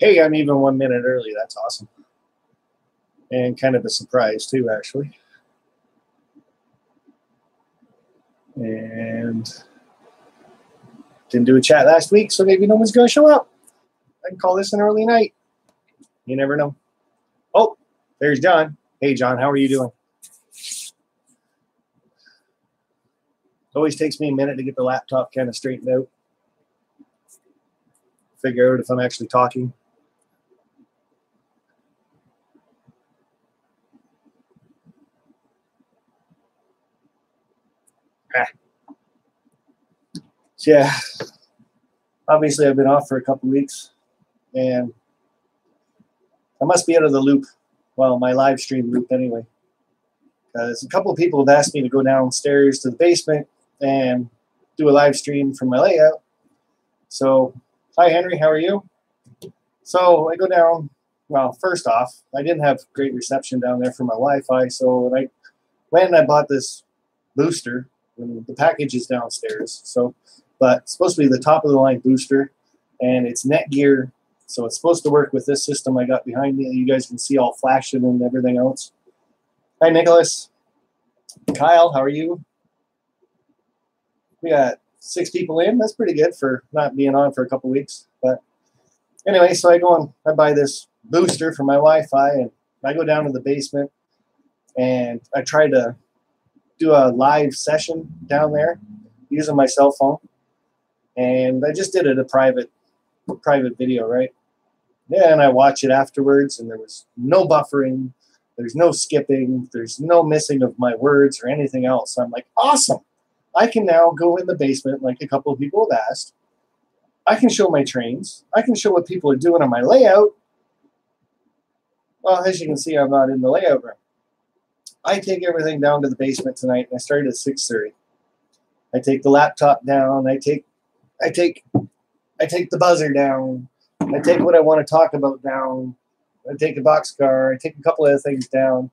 Hey, I'm even 1 minute early. That's awesome. And kind of a surprise too, actually. And didn't do a chat last week, so maybe no one's going to show up. I can call this an early night. You never know. Oh, there's John. Hey, John, how are you doing? It always takes me a minute to get the laptop kind of straightened out. Figure out if I'm actually talking. So yeah, obviously I've been off for a couple weeks, and I must be out of the loop. Well, my live stream loop anyway. Because a couple of people have asked me to go downstairs to the basement and do a live stream from my layout. So, hi Henry, how are you? So I go down. Well, first off, I didn't have great reception down there for my Wi-Fi, so when I went and I bought this booster, and the package is downstairs. So, but it's supposed to be the top of the line booster, and it's Netgear, so it's supposed to work with this system I got behind me that you guys can see all flashing and everything else. Hi, Nicholas. Kyle, how are you? We got 6 people in. That's pretty good for not being on for a couple weeks. But anyway, so I go and I buy this booster for my Wi-Fi, and I go down to the basement, and I try to do a live session down there using my cell phone. And I just did it a private video, right? Yeah, and I watch it afterwards, and there was no buffering. There's no skipping. There's no missing of my words or anything else. So I'm like, awesome. I can now go in the basement like a couple of people have asked. I can show my trains. I can show what people are doing on my layout. Well, as you can see, I'm not in the layout room. I take everything down to the basement tonight, and I started at 6:30. I take the laptop down. I take the buzzer down. I take what I want to talk about down. I take a boxcar. I take a couple other things down.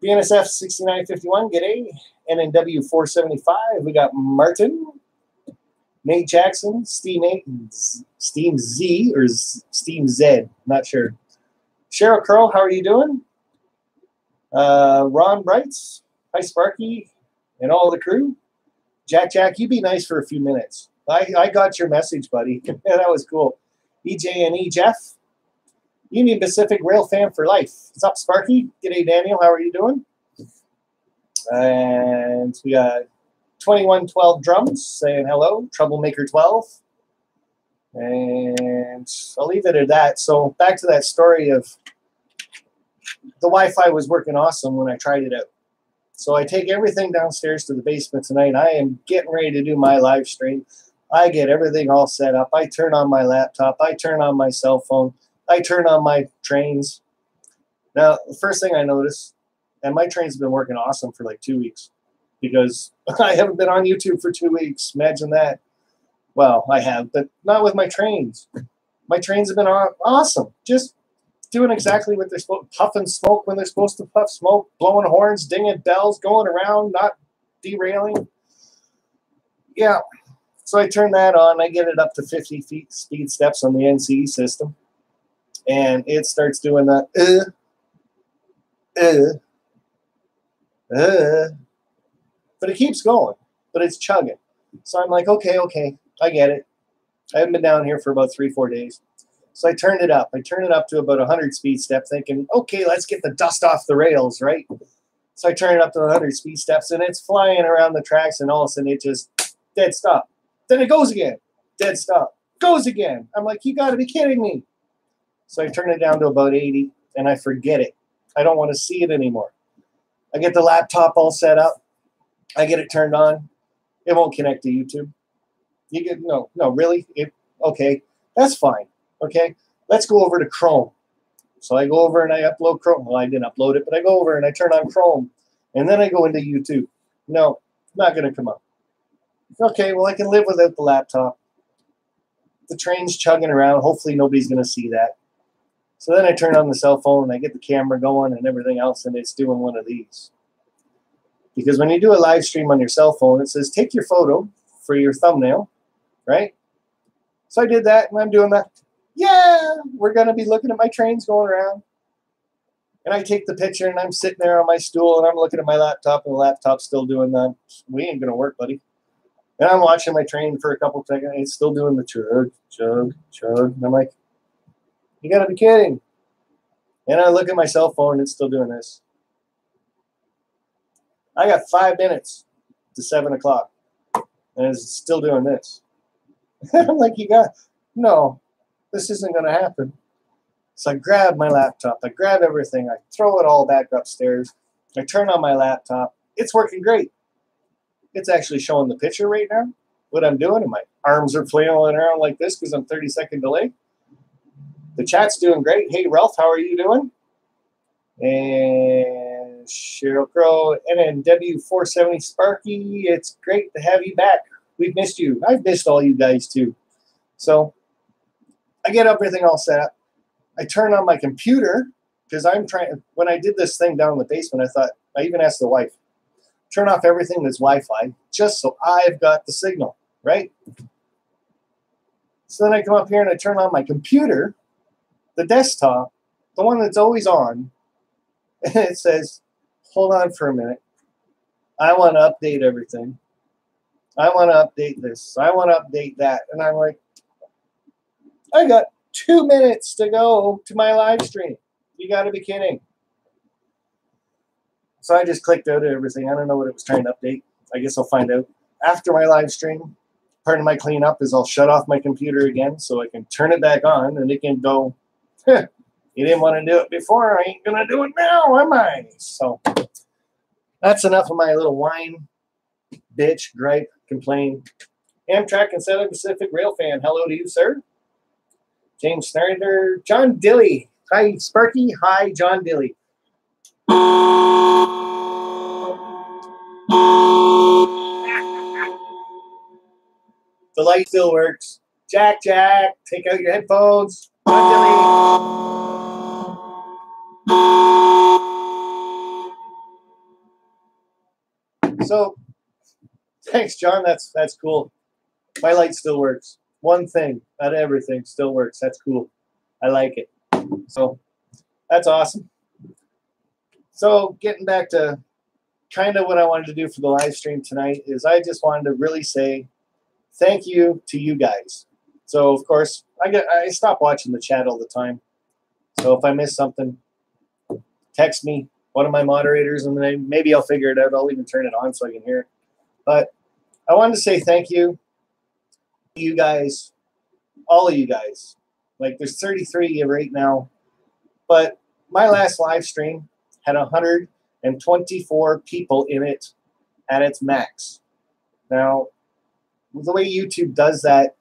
BNSF 6951, g'day. NNW 475, we got Martin, Nate Jackson, Steam Z, or Steam Z, not sure. Cheryl Curl, how are you doing? Ron Brights, hi Sparky, and all the crew. Jack, you be nice for a few minutes. I got your message, buddy. Yeah, that was cool. EJ&E Jeff, Union Pacific Rail fan for life. What's up, Sparky? G'day, Daniel. How are you doing? And we got 2112 Drums saying hello. Troublemaker 12. And I'll leave it at that. So back to that story of the Wi-Fi was working awesome when I tried it out. So I take everything downstairs to the basement tonight. I am getting ready to do my live stream. I get everything all set up. I turn on my laptop. I turn on my cell phone. I turn on my trains. Now, the first thing I notice, and my trains have been working awesome for like 2 weeks because I haven't been on YouTube for 2 weeks. Imagine that. Well, I have, but not with my trains. My trains have been awesome. Just doing exactly what they're supposed to, puffing smoke when they're supposed to puff smoke, blowing horns, dinging bells, going around, not derailing. Yeah. So I turn that on. I get it up to 50 feet speed steps on the NCE system. And it starts doing that. But it keeps going. But it's chugging. So I'm like, okay, I get it. I haven't been down here for about 3-4 days. So I turned it up. I turned it up to about 100 speed steps, thinking, okay, let's get the dust off the rails, right? So I turn it up to 100 speed steps, and it's flying around the tracks, and all of a sudden it just dead stop. Then it goes again. Dead stop. Goes again. I'm like, you got to be kidding me. So I turn it down to about 80, and I forget it. I don't want to see it anymore. I get the laptop all set up. I get it turned on. It won't connect to YouTube. You get no, really? Okay, that's fine. Okay, let's go over to Chrome. So I go over and I upload Chrome. Well, I didn't upload it, but I go over and I turn on Chrome, and then I go into YouTube. No, not going to come up. Okay, well, I can live without the laptop. The train's chugging around. Hopefully nobody's going to see that. So then I turn on the cell phone and I get the camera going and everything else, and it's doing one of these. Because when you do a live stream on your cell phone, it says take your photo for your thumbnail, right? So I did that, and I'm doing that. yeah, we're going to be looking at my trains going around. And I take the picture, and I'm sitting there on my stool, and I'm looking at my laptop, and the laptop's still doing that. We ain't going to work, buddy. And I'm watching my train for a couple of seconds, and it's still doing the chug, chug, chug. And I'm like, you got to be kidding. And I look at my cell phone, and it's still doing this. I got 5 minutes to 7 o'clock, and it's still doing this. I'm like, no, this isn't going to happen. So I grab my laptop, I grab everything, I throw it all back upstairs, I turn on my laptop. It's working great. It's actually showing the picture right now, what I'm doing, and my arms are flailing around like this because I'm 30-second delay. The chat's doing great. Hey, Ralph, how are you doing? And Cheryl Crow, NNW470 Sparky, it's great to have you back. We've missed you. I've missed all you guys too. So I get everything all set up. I turn on my computer because when I did this thing down in the basement, I even asked the wife, turn off everything that's Wi-Fi just so I've got the signal, right? So then I come up here and I turn on my computer, the desktop, the one that's always on, and it says, hold on for a minute. I want to update everything. I want to update this. I want to update that. And I'm like, I got 2 minutes to go to my live stream. You got to be kidding. So I just clicked out of everything. I don't know what it was trying to update. I guess I'll find out after my live stream. Part of my cleanup is I'll shut off my computer again so I can turn it back on and it can go, you didn't want to do it before. I ain't going to do it now, am I? So that's enough of my little whine, bitch, gripe, complain. Amtrak and Southern Pacific Rail fan. Hello to you, sir. James Snyder, John Dilly. Hi, Sparky. Hi, John Dilly. The light still works. Jack, take out your headphones. John Dilly. So, thanks, John. That's cool. My light still works. One thing, not everything, still works. That's cool. I like it. So that's awesome. So getting back to kind of what I wanted to do for the live stream tonight is I just wanted to really say thank you to you guys. So of course I stop watching the chat all the time. So if I miss something, text me, one of my moderators, and then maybe I'll figure it out. I'll even turn it on so I can hear it. But I wanted to say thank you. You guys, all of you guys, like there's 33 right now, but my last live stream had 124 people in it at its max. Now, the way YouTube does that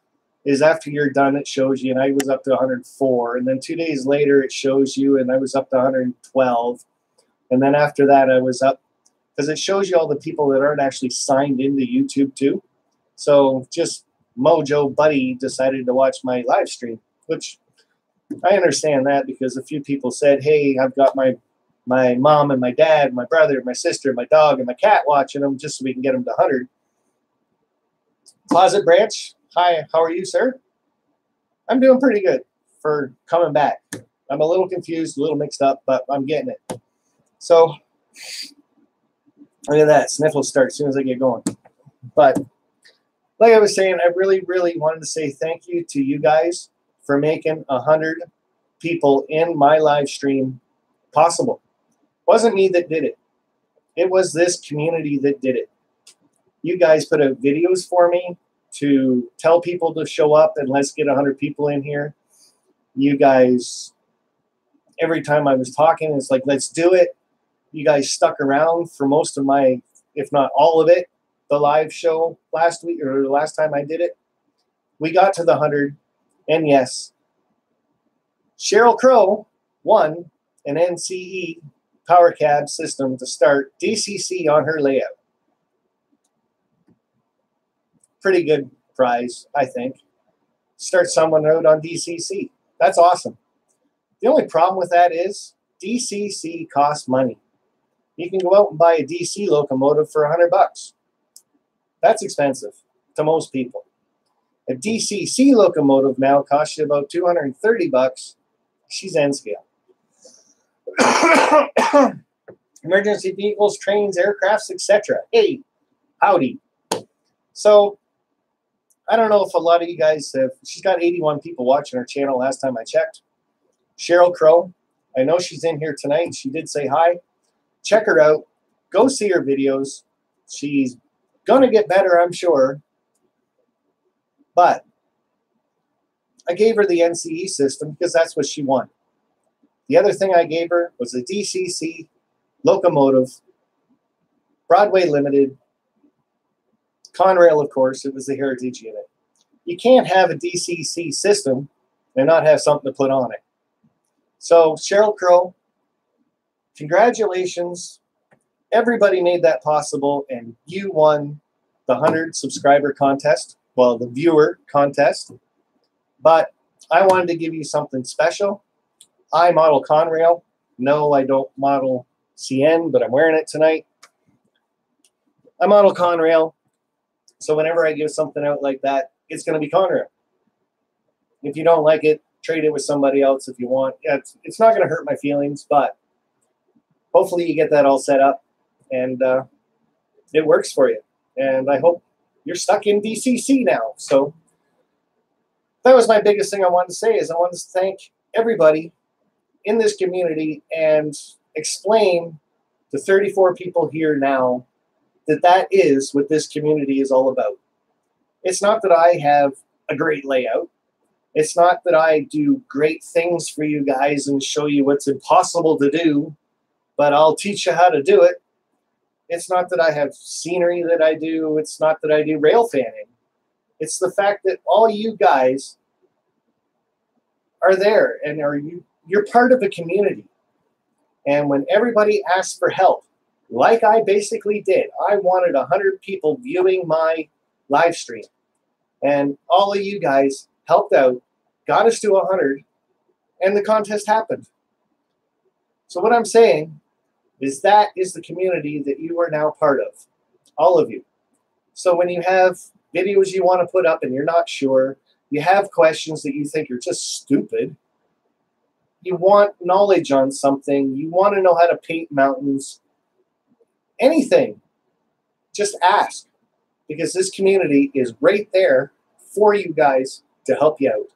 is after you're done, it shows you, and I was up to 104, and then 2 days later it shows you, and I was up to 112, and then after that I was up, because it shows you all the people that aren't actually signed into YouTube too. So just Mojo Buddy decided to watch my live stream, which I understand that because a few people said, hey, I've got my mom and my dad, my brother, my sister, my dog, and my cat watching them just so we can get them to 100. Closet Branch, hi, how are you, sir? I'm doing pretty good for coming back. I'm a little confused, a little mixed up, but I'm getting it. So look at that. Sniffles start as soon as I get going. But like I was saying, I really, really wanted to say thank you to you guys for making 100 people in my live stream possible. It wasn't me that did it. It was this community that did it. You guys put out videos for me to tell people to show up and let's get 100 people in here. You guys, every time I was talking, it's like, let's do it. You guys stuck around for most of my, if not all of it, the live show last week or the last time I did it. We got to the 100, and yes, Cheryl Crow won an NCE Power Cab system to start DCC on her layout. Pretty good prize, I think. Start someone out on DCC. That's awesome. The only problem with that is DCC costs money. You can go out and buy a DC locomotive for $100. That's expensive to most people. A DCC locomotive now costs you about $230. She's N scale. Emergency vehicles, trains, aircrafts, etc. Hey, howdy. So, I don't know if a lot of you guys have, she's got 81 people watching her channel last time I checked. Cheryl Crow, I know she's in here tonight. She did say hi. Check her out. Go see her videos. She's going to get better, I'm sure. But I gave her the NCE system because that's what she wanted. The other thing I gave her was a DCC locomotive, Broadway Limited, Conrail, of course. It was the Heritage unit. You can't have a DCC system and not have something to put on it. So, Cheryl Crow, congratulations. Everybody made that possible, and you won the 100 subscriber contest. Well, the viewer contest. But I wanted to give you something special. I model Conrail. No, I don't model CN, but I'm wearing it tonight. I model Conrail. So whenever I give something out like that, it's going to be Conrail. If you don't like it, trade it with somebody else if you want. Yeah, it's not going to hurt my feelings, but hopefully you get that all set up and it works for you. And I hope you're stuck in DCC now. So that was my biggest thing I wanted to say is I wanted to thank everybody in this community and explain to 34 people here now that that is what this community is all about. It's not that I have a great layout. It's not that I do great things for you guys and show you what's impossible to do, but I'll teach you how to do it. It's not that I have scenery that I do. It's not that I do rail fanning. It's the fact that all you guys are there and you're part of a community. And when everybody asks for help, like I basically did, I wanted 100 people viewing my live stream. And all of you guys helped out, got us to 100, and the contest happened. So what I'm saying is that is the community that you are now part of, all of you. So when you have videos you want to put up and you're not sure, you have questions that you think are just stupid, you want knowledge on something, you want to know how to paint mountains, anything, just ask. Because this community is right there for you guys to help you out.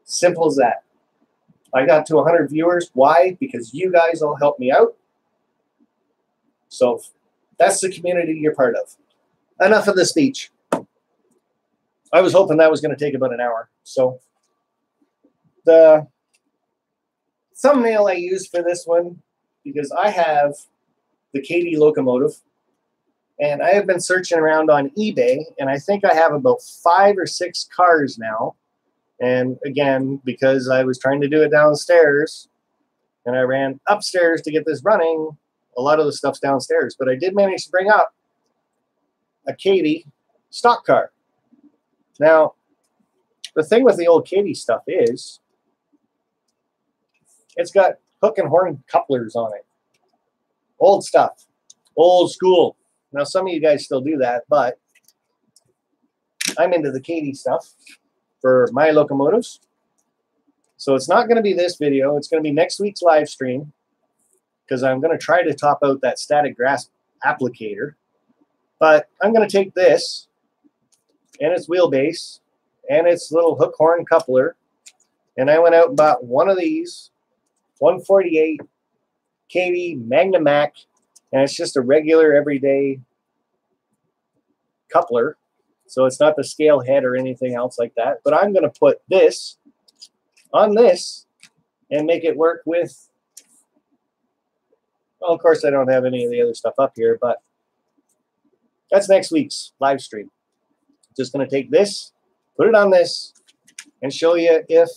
Simple as that. I got to 100 viewers. Why? Because you guys all helped me out. So that's the community you're part of. Enough of the speech. I was hoping that was going to take about an hour. So the thumbnail I used for this one, because I have the Katy locomotive, and I have been searching around on eBay, and I think I have about 5 or 6 cars now. And again, because I was trying to do it downstairs, and I ran upstairs to get this running, a lot of the stuff's downstairs. But I did manage to bring up a Katy stock car. Now, the thing with the old Katy stuff is it's got hook and horn couplers on it. Old stuff. Old school. Now, some of you guys still do that, but I'm into the Katy stuff for my locomotives. So it's not going to be this video. It's going to be next week's live stream because I'm going to try to top out that static grass applicator. But I'm going to take this and its wheelbase and its little hook horn coupler, and I went out and bought one of these 148 Katy Magnamac, and it's just a regular everyday coupler. So it's not the scale head or anything else like that. But I'm going to put this on this and make it work with, well, of course, I don't have any of the other stuff up here, but that's next week's live stream. Just going to take this, put it on this, and show you if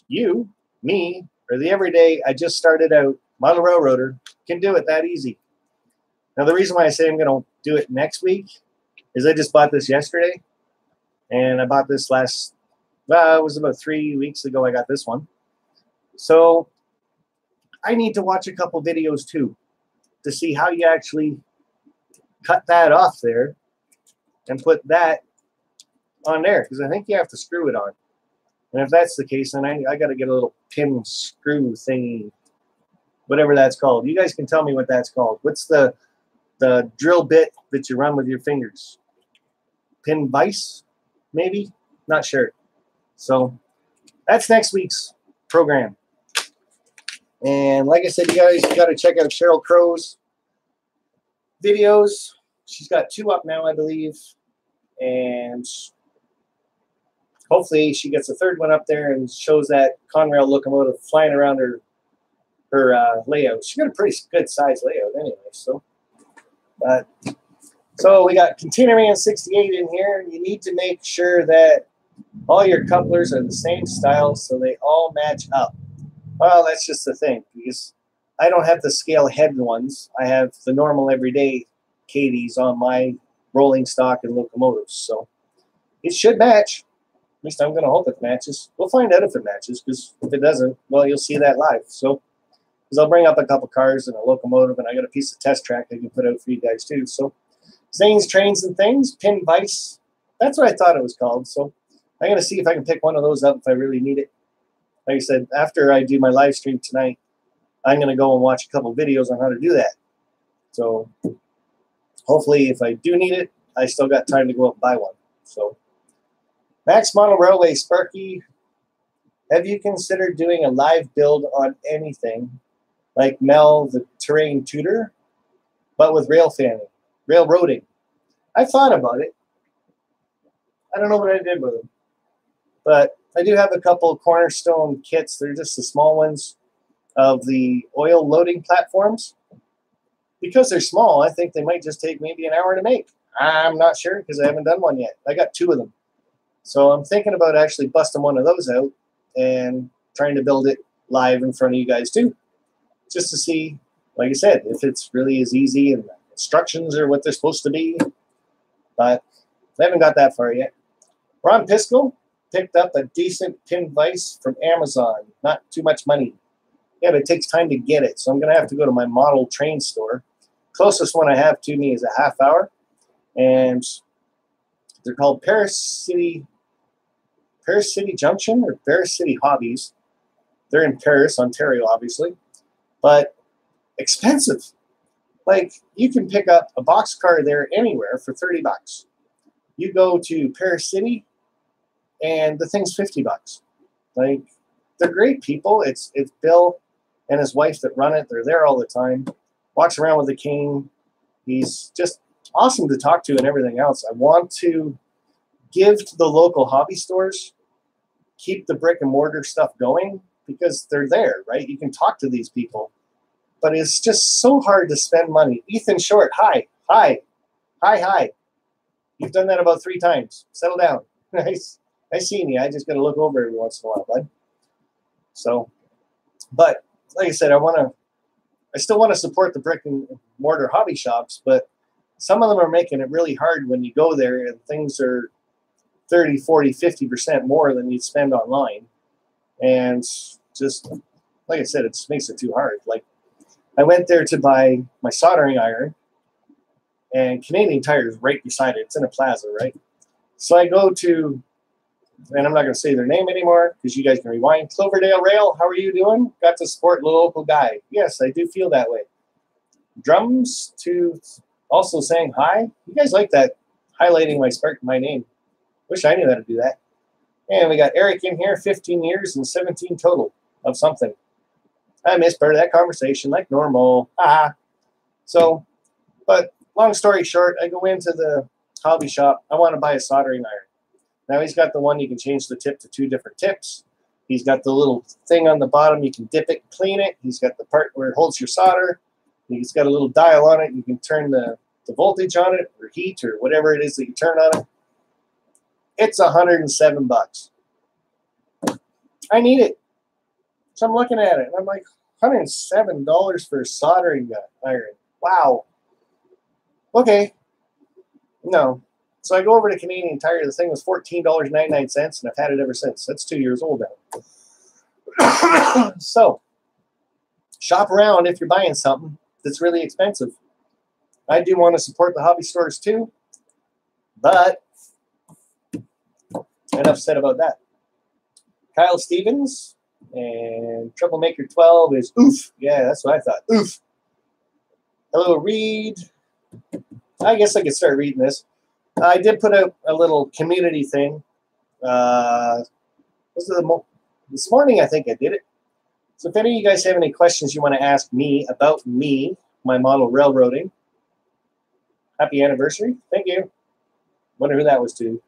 you, me, or the everyday I just started out model railroader can do it that easy. Now, the reason why I say I'm going to do it next week is I just bought this yesterday, and I bought this last, well, it was about 3 weeks ago I got this one. So I need to watch a couple videos too to see how you actually cut that off there and put that on there because I think you have to screw it on. And if that's the case, then I got to get a little pin screw thingy, whatever that's called. You guys can tell me what that's called. What's the drill bit that you run with your fingers? Pin vise, maybe? Not sure. So that's next week's program. And like I said, you guys got to check out Cheryl Crow's videos. She's got 2 up now, I believe. And hopefully she gets a 3rd one up there and shows that Conrail locomotive flying around her layout. She's got a pretty good size layout anyway. So we got Container Man 68 in here. You need to make sure that all your couplers are the same style so they all match up. Well, that's just the thing, because I don't have the scale head ones. I have the normal everyday KDs on my rolling stock and locomotives. So it should match. At least I'm going to hope it matches. We'll find out if it matches, because if it doesn't, well, you'll see that live. So, because I'll bring up a couple cars and a locomotive, and I got a piece of test track I can put out for you guys too. So, Zane's Trains and Things, Pin Vice. That's what I thought it was called. So, I'm going to see if I can pick one of those up if I really need it. Like I said, after I do my live stream tonight, I'm going to go and watch a couple videos on how to do that. So hopefully if I do need it, I still got time to go out and buy one. So Max Mono Railway Sparky, have you considered doing a live build on anything like Mel the Terrain Tutor, but with railroading? I thought about it. I don't know what I did with them. But I do have a couple Cornerstone kits. They're just the small ones of the oil loading platforms. Because they're small, I think they might just take maybe an hour to make. I'm not sure because I haven't done one yet. I got 2 of them. So I'm thinking about actually busting one of those out and trying to build it live in front of you guys too. Just to see, like I said, if it's really as easy and the instructions are what they're supposed to be. But I haven't got that far yet. Ron Pisco picked up a decent pin vise from Amazon. Not too much money. Yeah, but it takes time to get it. So I'm going to have to go to my model train store. Closest one I have to me is a half hour. And they're called Paris City Junction or Paris City Hobbies. They're in Paris, Ontario, obviously. But expensive. Like, you can pick up a boxcar there anywhere for $30. You go to Paris City, and the thing's $50. Like, they're great people. It's Bill and his wife that run it. They're there all the time. Walks around with the cane. He's just awesome to talk to and everything else. I want to give to the local hobby stores, keep the brick and mortar stuff going because they're there, right? You can talk to these people. But it's just so hard to spend money. Ethan Short, hi. You've done that about 3 times. Settle down. Nice. I seen you. I just got to look over every once in a while, bud. So, but like I said, I still want to support the brick and mortar hobby shops, but some of them are making it really hard when you go there and things are 30, 40, 50% more than you'd spend online. And just, like I said, it just makes it too hard. Like, I went there to buy my soldering iron, and Canadian Tire is right beside it. It's in a plaza, right? So I go to, and I'm not going to say their name anymore because you guys can rewind. Cloverdale Rail, how are you doing? Got to support the local guy. Yes, I do feel that way. Drums to also saying hi. You guys like that, highlighting my name. Wish I knew how to do that. And we got Eric in here, 15 years and 17 total of something. I missed part of that conversation like normal. So, but long story short, I go into the hobby shop. I want to buy a soldering iron. Now he's got the one you can change the tip to 2 different tips. He's got the little thing on the bottom. You can dip it and clean it. He's got the part where it holds your solder. He's got a little dial on it. You can turn the voltage on it or heat or whatever it is that you turn on it. It's $107. I need it. So I'm looking at it, and I'm like, $107 for a soldering iron. Wow. Okay. No. So I go over to Canadian Tire. The thing was $14.99, and I've had it ever since. That's 2 years old now. So shop around if you're buying something that's really expensive. I do want to support the hobby stores too, but enough said about that. Kyle Stevens and Troublemaker 12 is oof. Yeah, that's what I thought. Oof. Hello, Reed. I guess I could start reading this. I did put out a little community thing. This morning, I think I did it. So if any of you guys have any questions you want to ask me about me, my model railroading, happy anniversary. Thank you. Wonder who that was to.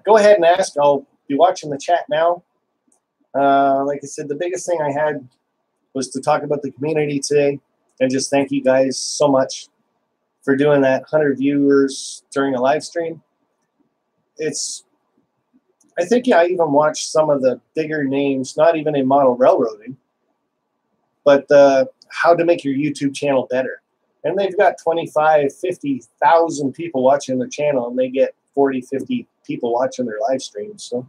Go ahead and ask. I'll be watching the chat now. Like I said, the biggest thing I had was to talk about the community today and just thank you guys so much for doing that 100 viewers during a live stream. I think I even watched some of the bigger names, not even in model railroading, but how to make your YouTube channel better. And they've got 25, 50,000 people watching their channel, and they get 40, 50 people watching their live streams. So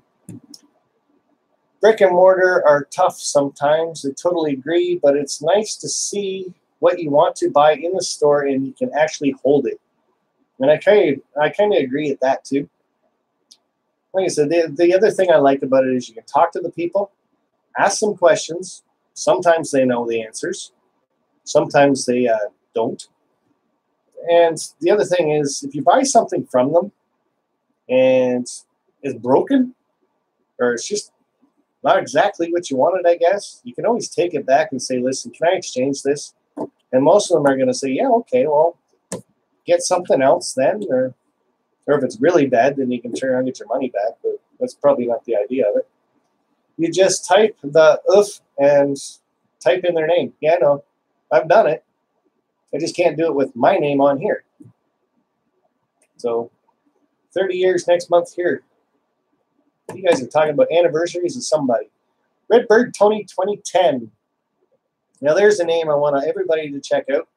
brick and mortar are tough sometimes. I totally agree, but it's nice to see what you want to buy in the store and you can actually hold it. And I kind of agree at that too. Like I said, the other thing I like about it is you can talk to the people, ask them questions. Sometimes they know the answers. Sometimes they don't. And the other thing is, if you buy something from them and it's broken, or it's just not exactly what you wanted, I guess, you can always take it back and say, listen, can I exchange this? And most of them are going to say, yeah, okay, well, get something else then. Or if it's really bad, then you can turn around and get your money back. But that's probably not the idea of it. You just type the oof and type in their name. Yeah, no, I've done it. I just can't do it with my name on here. So 30 years next month here. You guys are talking about anniversaries of somebody. Redbird Tony 2010. Now there's a name I want everybody to check out.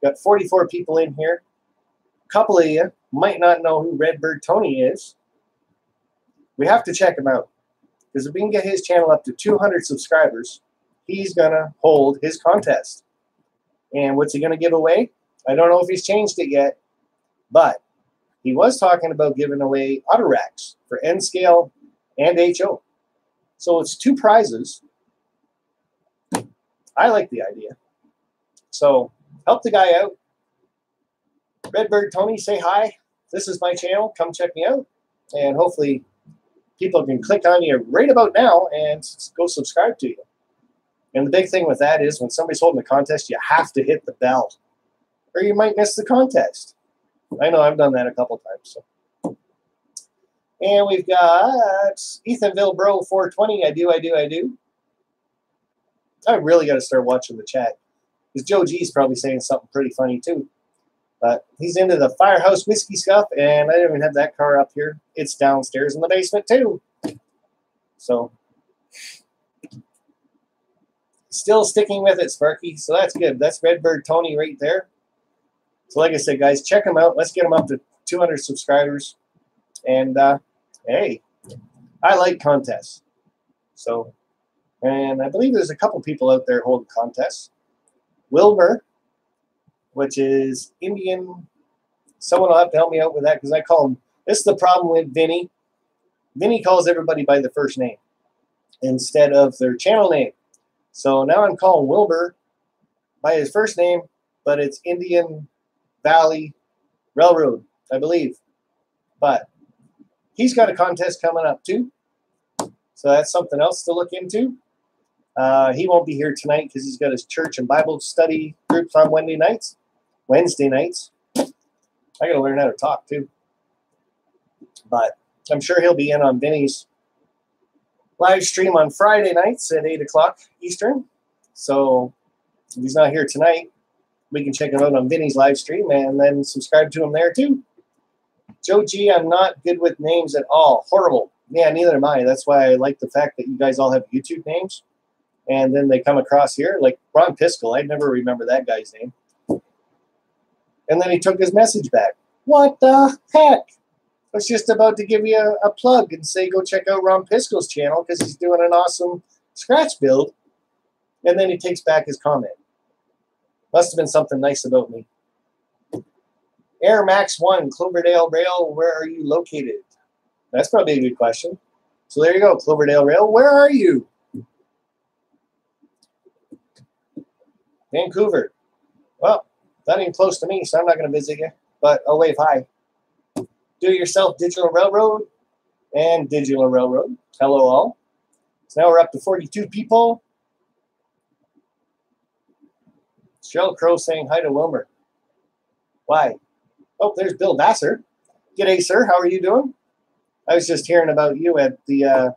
Got 44 people in here. A couple of you might not know who Redbird Tony is. We have to check him out. Because if we can get his channel up to 200 subscribers, he's going to hold his contest. And what's he going to give away? I don't know if he's changed it yet, but he was talking about giving away auto racks for N-Scale and HO. So it's 2 prizes. I like the idea. So help the guy out. Redbird Tony, say hi. This is my channel. Come check me out. And hopefully people can click on you right about now and go subscribe to you. And the big thing with that is when somebody's holding a contest, you have to hit the bell, or you might miss the contest. I know I've done that a couple times. So. And we've got Ethanville Bro 420. I do. I really got to start watching the chat because Joe G's probably saying something pretty funny too. But he's into the Firehouse whiskey stuff, and I don't even have that car up here. It's downstairs in the basement too. So still sticking with it, Sparky. So that's good. That's Redbird Tony right there. So like I said, guys, check him out. Let's get him up to 200 subscribers. And hey, I like contests. So, and I believe there's a couple people out there holding contests. Wilbur, which is Indian. Someone will have to help me out with that because I call him. This is the problem with Vinny. Vinny calls everybody by the first name instead of their channel name. So now I'm calling Wilbur by his first name, but it's Indian Valley Railroad, I believe. But he's got a contest coming up too. So that's something else to look into. He won't be here tonight because he's got his church and Bible study groups on Wednesday nights. I got to learn how to talk too. But I'm sure he'll be in on Vinny's live stream on Friday nights at 8 o'clock Eastern. So if he's not here tonight, we can check him out on Vinny's live stream and then subscribe to him there too. Joe G, I'm not good with names at all. Horrible. Yeah, neither am I. That's why I like the fact that you guys all have YouTube names. And then they come across here. Like Ron Piskel, I'd never remember that guy's name. And then he took his message back. What the heck? I was just about to give you a plug and say go check out Ron Piskel's channel because he's doing an awesome scratch build. And then he takes back his comment. Must have been something nice about me. Air Max 1, Cloverdale Rail, where are you located? That's probably a good question. So there you go, Cloverdale Rail, where are you? Vancouver. Well, not even close to me, so I'm not going to visit you, but I'll wave hi. Do-it-yourself Digital Railroad and Digital Railroad. Hello all. So now we're up to 42 people. Sheryl Crow saying hi to Wilmer. Why? Oh, there's Bill Vassar. G'day, sir. How are you doing? I was just hearing about you at the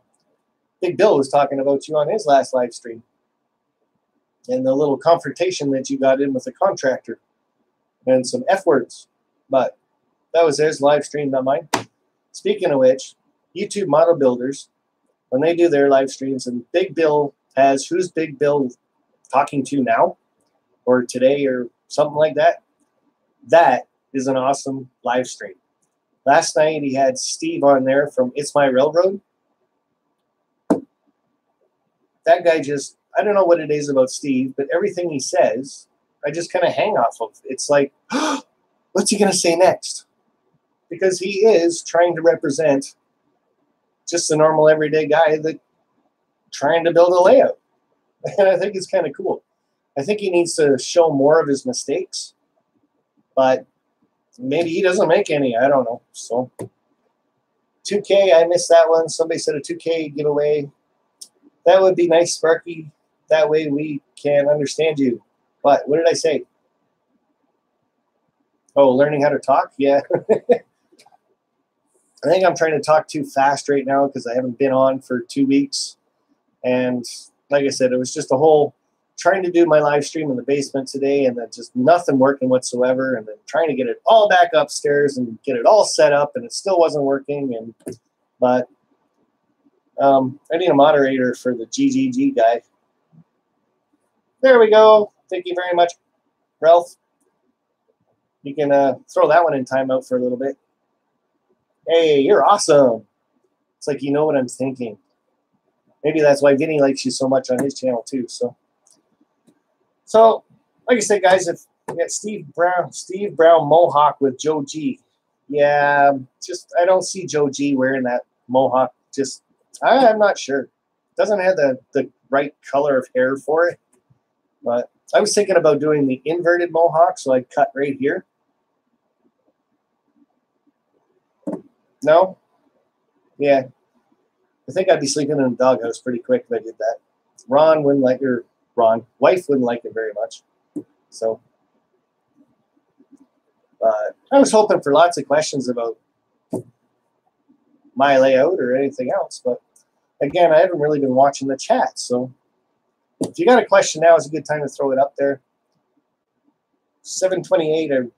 Big Bill was talking about you on his last live stream. And the little confrontation that you got in with the contractor. And some F words. But that was his live stream, not mine. Speaking of which, YouTube model builders, when they do their live streams, and Big Bill has, who's Big Bill talking to now? Or today or something like that? That is an awesome live stream. Last night he had Steve on there from It's My Railroad. That guy just, I don't know what it is about Steve, but everything he says, I just kind of hang off of. It's like, what's he going to say next? Because he is trying to represent just a normal everyday guy that trying to build a layout. And I think it's kind of cool. I think he needs to show more of his mistakes, but maybe he doesn't make any. I don't know. So 2K, I missed that one. Somebody said a 2K giveaway. That would be nice, Sparky. That way we can understand you. But what did I say? Oh, learning how to talk? Yeah. I think I'm trying to talk too fast right now because I haven't been on for 2 weeks. And like I said, it was just a whole trying to do my live stream in the basement today and then just nothing working whatsoever. And then trying to get it all back upstairs and get it all set up, and it still wasn't working. But I need a moderator for the GGG guy. There we go. Thank you very much, Ralph. You can throw that one in timeout for a little bit. Hey, you're awesome. It's like you know what I'm thinking. Maybe that's why Vinny likes you so much on his channel too. So like I said, guys, if we got Steve Brown Mohawk with Joe G. Yeah, just I don't see Joe G wearing that Mohawk. Just I'm not sure. Doesn't have the right color of hair for it. But I was thinking about doing the inverted Mohawk, so I'd cut right here. No? Yeah. I think I'd be sleeping in a doghouse pretty quick if I did that. Ron wouldn't like it, or wife wouldn't like it very much. So I was hoping for lots of questions about my layout or anything else, but again, I haven't really been watching the chat, so if you got a question now is a good time to throw it up there. 7:28,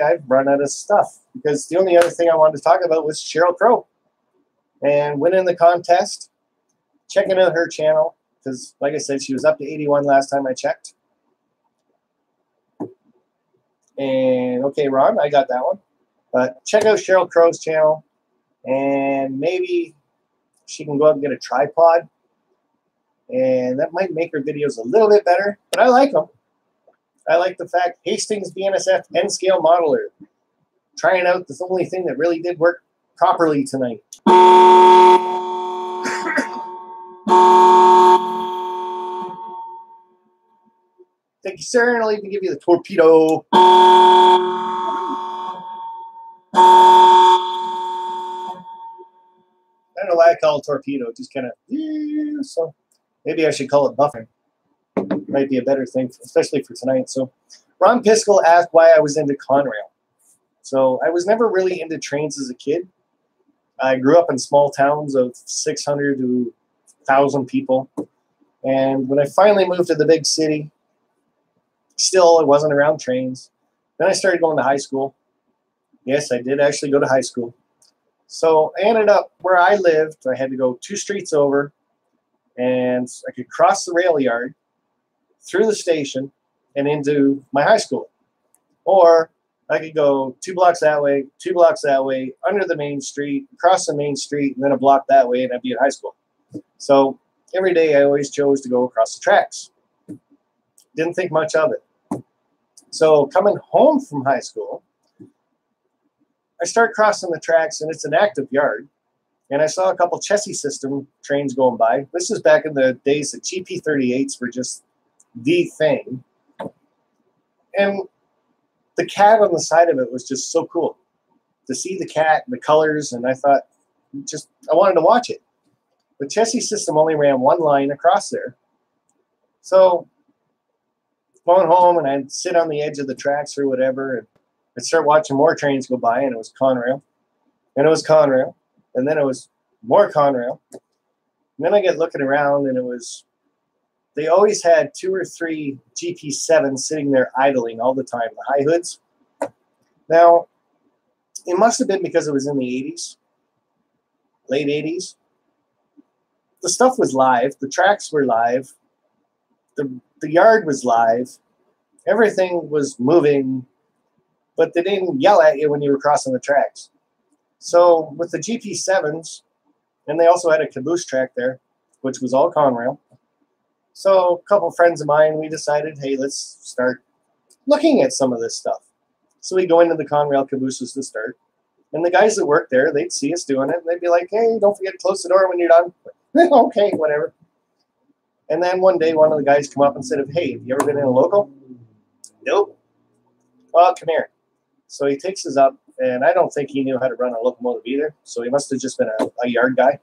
I've run out of stuff because the only other thing I wanted to talk about was Sheryl Crow and winning the contest, checking out her channel because, like I said, she was up to 81 last time I checked. And okay, Ron, I got that one. But check out Sheryl Crow's channel, and maybe she can go out and get a tripod, and that might make her videos a little bit better. But I like them. I like the fact Hastings BNSF N-scale modeler trying out the only thing that really did work properly tonight. Thank you, sir, and I'll even give you the torpedo. I don't know why I call it torpedo. Just kind of, so maybe I should call it buffering. Might be a better thing, especially for tonight. So Ron Piskel asked why I was into Conrail. So I was never really into trains as a kid. I grew up in small towns of 600 to 1,000 people. And when I finally moved to the big city, still I wasn't around trains. Then I started going to high school. Yes, I did actually go to high school. So I ended up where I lived. I had to go 2 streets over, and I could cross the rail yard through the station and into my high school. Or I could go 2 blocks that way, 2 blocks that way, under the main street, across the main street, and then a block that way, and I'd be at high school. So every day I always chose to go across the tracks. Didn't think much of it. So coming home from high school, I start crossing the tracks, and it's an active yard. And I saw a couple chassis system trains going by. This is back in the days that GP38s were just the thing. And the cat on the side of it was just so cool. To see the cat and the colors, and I thought, I wanted to watch it. The chassis system only ran one line across there. So going home, and I'd sit on the edge of the tracks or whatever, and I'd start watching more trains go by, and it was Conrail. And it was Conrail. And then it was more Conrail. And then I get looking around, and they always had 2 or 3 GP7s sitting there idling all the time, the high hoods. Now, it must have been because it was in the 80s, late 80s. The stuff was live. The tracks were live. The yard was live. Everything was moving, but they didn't yell at you when you were crossing the tracks. So with the GP7s, and they also had a caboose track there, which was all Conrail. So a couple friends of mine, we decided, hey, let's start looking at some of this stuff. So we go into the Conrail cabooses to start. And the guys that work there, they'd see us doing it, and they'd be like, hey, don't forget to close the door when you're done. Okay, whatever. And then one day, one of the guys come up and said, hey, have you ever been in a local? Nope. Well, come here. So he takes us up, and I don't think he knew how to run a locomotive either, so he must have just been a yard guy.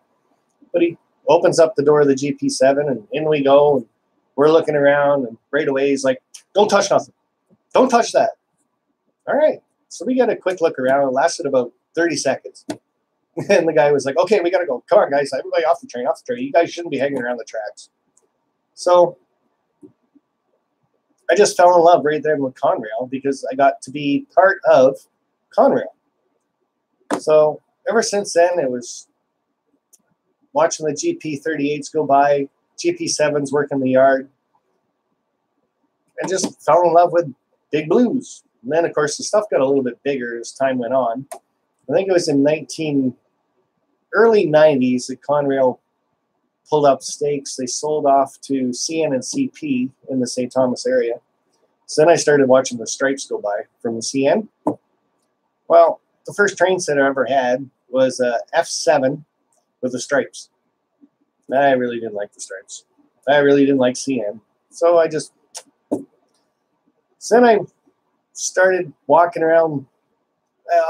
But he opens up the door of the GP7, and in we go, and we're looking around, and right away he's like, don't touch nothing. Don't touch that. All right. So we got a quick look around. It lasted about 30 seconds. And the guy was like, okay, we got to go. Come on, guys. Everybody off the train, off the train. You guys shouldn't be hanging around the tracks. So I just fell in love right there with Conrail because I got to be part of Conrail. So ever since then, it was watching the GP38s go by, GP7s work in the yard. I just fell in love with Big Blues. And then, of course, the stuff got a little bit bigger as time went on. I think it was in early 90s that Conrail pulled up stakes. They sold off to CN and CP in the St. Thomas area. So then I started watching the stripes go by from the CN. Well, the first train set I ever had was a F7 with the stripes. I really didn't like the stripes. I really didn't like CN. So then I started walking around.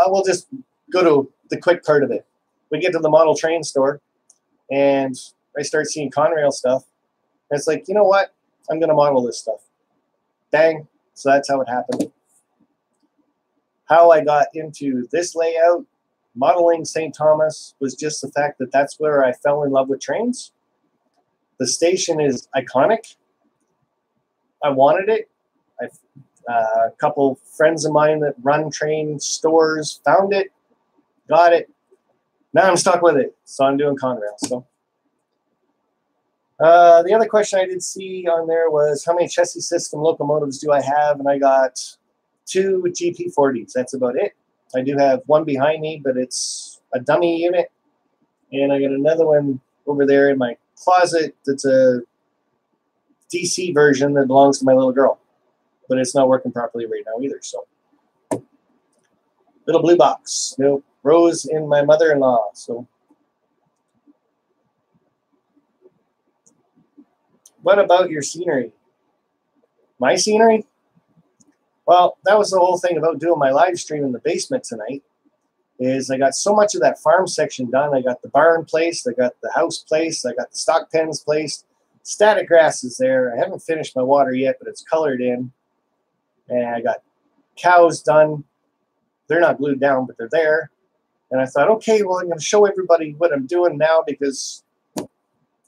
We'll just go to the quick part of it. We get to the model train store, and I start seeing Conrail stuff. And it's like, you know what? I'm going to model this stuff. Bang. So that's how it happened. How I got into this layout, modeling St. Thomas, was just the fact that that's where I fell in love with trains. The station is iconic. I wanted it. A couple friends of mine that run train stores found it, got it. Now I'm stuck with it, so I'm doing Conrail. So the other question I did see on there was how many chassis system locomotives do I have, and I got 2 GP40s. That's about it. I do have one behind me, but it's a dummy unit, and I got another one over there in my closet that's a DC version that belongs to my little girl. But it's not working properly right now either. So, little blue box. No Rose in my mother-in-law. So, what about your scenery? My scenery? Well, that was the whole thing about doing my live stream in the basement tonight. Is I got so much of that farm section done. I got the barn placed. I got the house placed. I got the stock pens placed. Static grass is there. I haven't finished my water yet, but it's colored in. And I got cows done. They're not glued down, but they're there. And I thought, okay, well, I'm going to show everybody what I'm doing now because,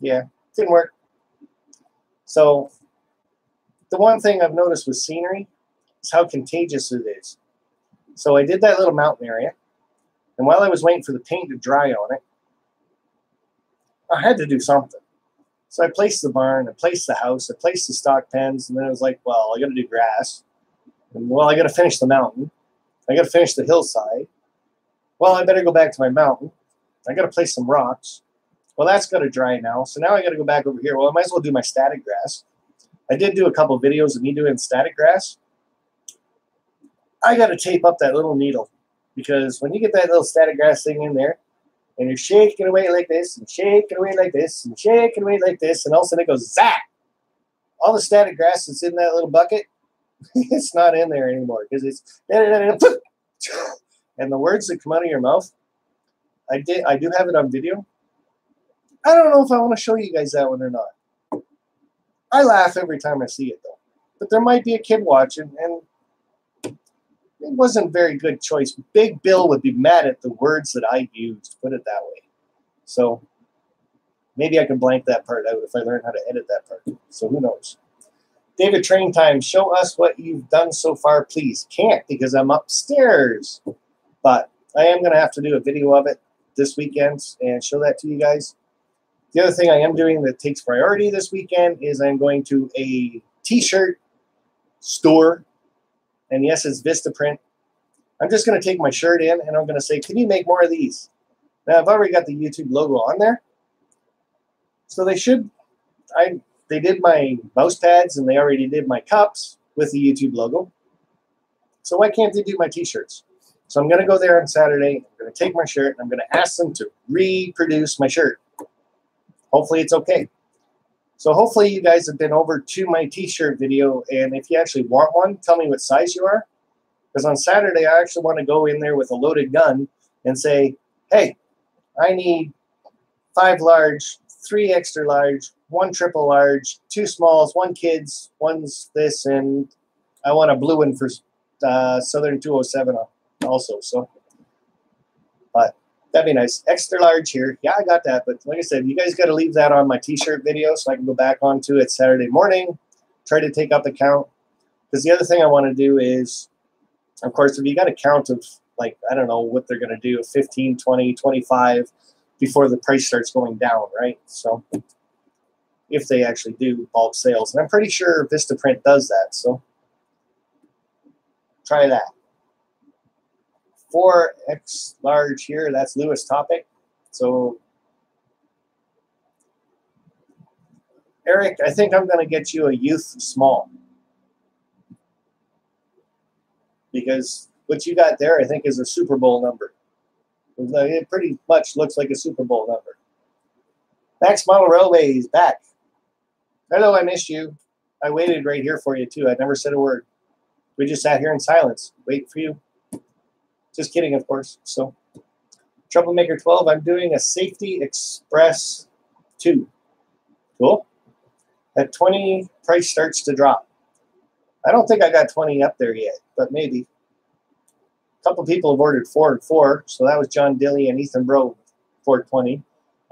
yeah, it didn't work. So the one thing I've noticed with scenery is how contagious it is. So I did that little mountain area. And while I was waiting for the paint to dry on it, I had to do something. So I placed the barn, I placed the house, I placed the stock pens, and then I was like, well, I got to do grass. And, well, I got to finish the mountain. I got to finish the hillside. Well, I better go back to my mountain. I got to place some rocks. Well, that's got to dry now. So now I got to go back over here. Well, I might as well do my static grass. I did do a couple of videos of me doing static grass. I got to tape up that little needle Because when you get that little static grass thing in there, and you're shaking away like this, and shaking away like this, and shaking away like this, and all of a sudden it goes zap. All the static grass that's in that little bucket, it's not in there anymore because it's and the words that come out of your mouth. I do have it on video. I don't know if I want to show you guys that one or not. I laugh every time I see it though, but there might be a kid watching, and it wasn't a very good choice. Big Bill would be mad at the words that I used, put it that way. So maybe I can blank that part out if I learn how to edit that part. So who knows? David Train Time, show us what you've done so far, please. Can't because I'm upstairs. But I am going to have to do a video of it this weekend and show that to you guys. The other thing I am doing that takes priority this weekend is I'm going to a t-shirt store. And yes, it's Vistaprint. I'm just going to take my shirt in and I'm going to say, can you make more of these? Now, I've already got the YouTube logo on there. So they should, they did my mouse pads and they already did my cups with the YouTube logo. So why can't they do my t-shirts? So I'm going to go there on Saturday. I'm going to take my shirt and I'm going to ask them to reproduce my shirt. Hopefully it's okay. So hopefully you guys have been over to my t-shirt video, and if you actually want one, tell me what size you are. Because on Saturday, I actually want to go in there with a loaded gun and say, hey, I need 5 large, 3 extra large, 1 triple large, 2 smalls, 1 kids, 1's this, and I want a blue one for Southern 207 also. So, but that'd be nice. Extra large here. Yeah, I got that. But like I said, you guys got to leave that on my t-shirt video so I can go back onto it Saturday morning, try to take up a count. Because the other thing I want to do is, of course, if you got a count of, like, I don't know what they're going to do, 15, 20, 25 before the price starts going down, right? So if they actually do bulk sales. And I'm pretty sure Vistaprint does that. So try that. 4X large here, that's Lewis Topic. So, Eric, I think I'm going to get you a youth small. Because what you got there, I think, is a Super Bowl number. It pretty much looks like a Super Bowl number. Max Model Railway is back. Hello, I missed you. I waited right here for you, too. I never said a word. We just sat here in silence, waiting for you. Just kidding, of course. So, Troublemaker 12, I'm doing a Safety Express 2. Cool. At 20, price starts to drop. I don't think I got 20 up there yet, but maybe. A couple people have ordered 4 and 4, so that was John Dilly and Ethan Bro, 420.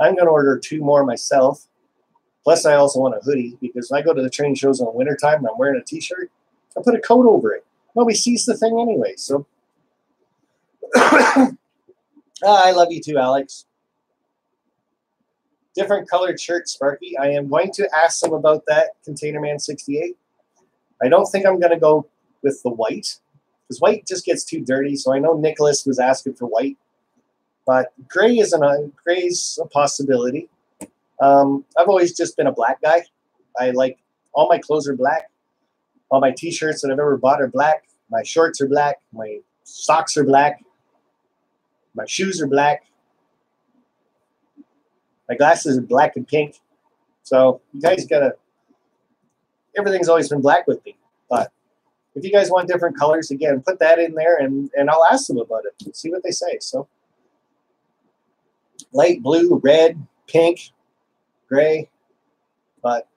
I'm going to order 2 more myself. Plus, I also want a hoodie, because when I go to the train shows in the wintertime and I'm wearing a t-shirt, I put a coat over it. Nobody sees the thing anyway, so. I love you too, Alex. Different colored shirt, Sparky. I am going to ask them about that, Container Man 68. I don't think I'm going to go with the white, because white just gets too dirty. So I know Nicholas was asking for white, but gray's a possibility. I've always just been a black guy. I like all my clothes are black. All my t-shirts that I've ever bought are black. My shorts are black. My socks are black. My shoes are black. My glasses are black and pink. So you guys gotta, everything's always been black with me. But if you guys want different colors, again, put that in there and I'll ask them about it. See what they say. So light blue, red, pink, gray. But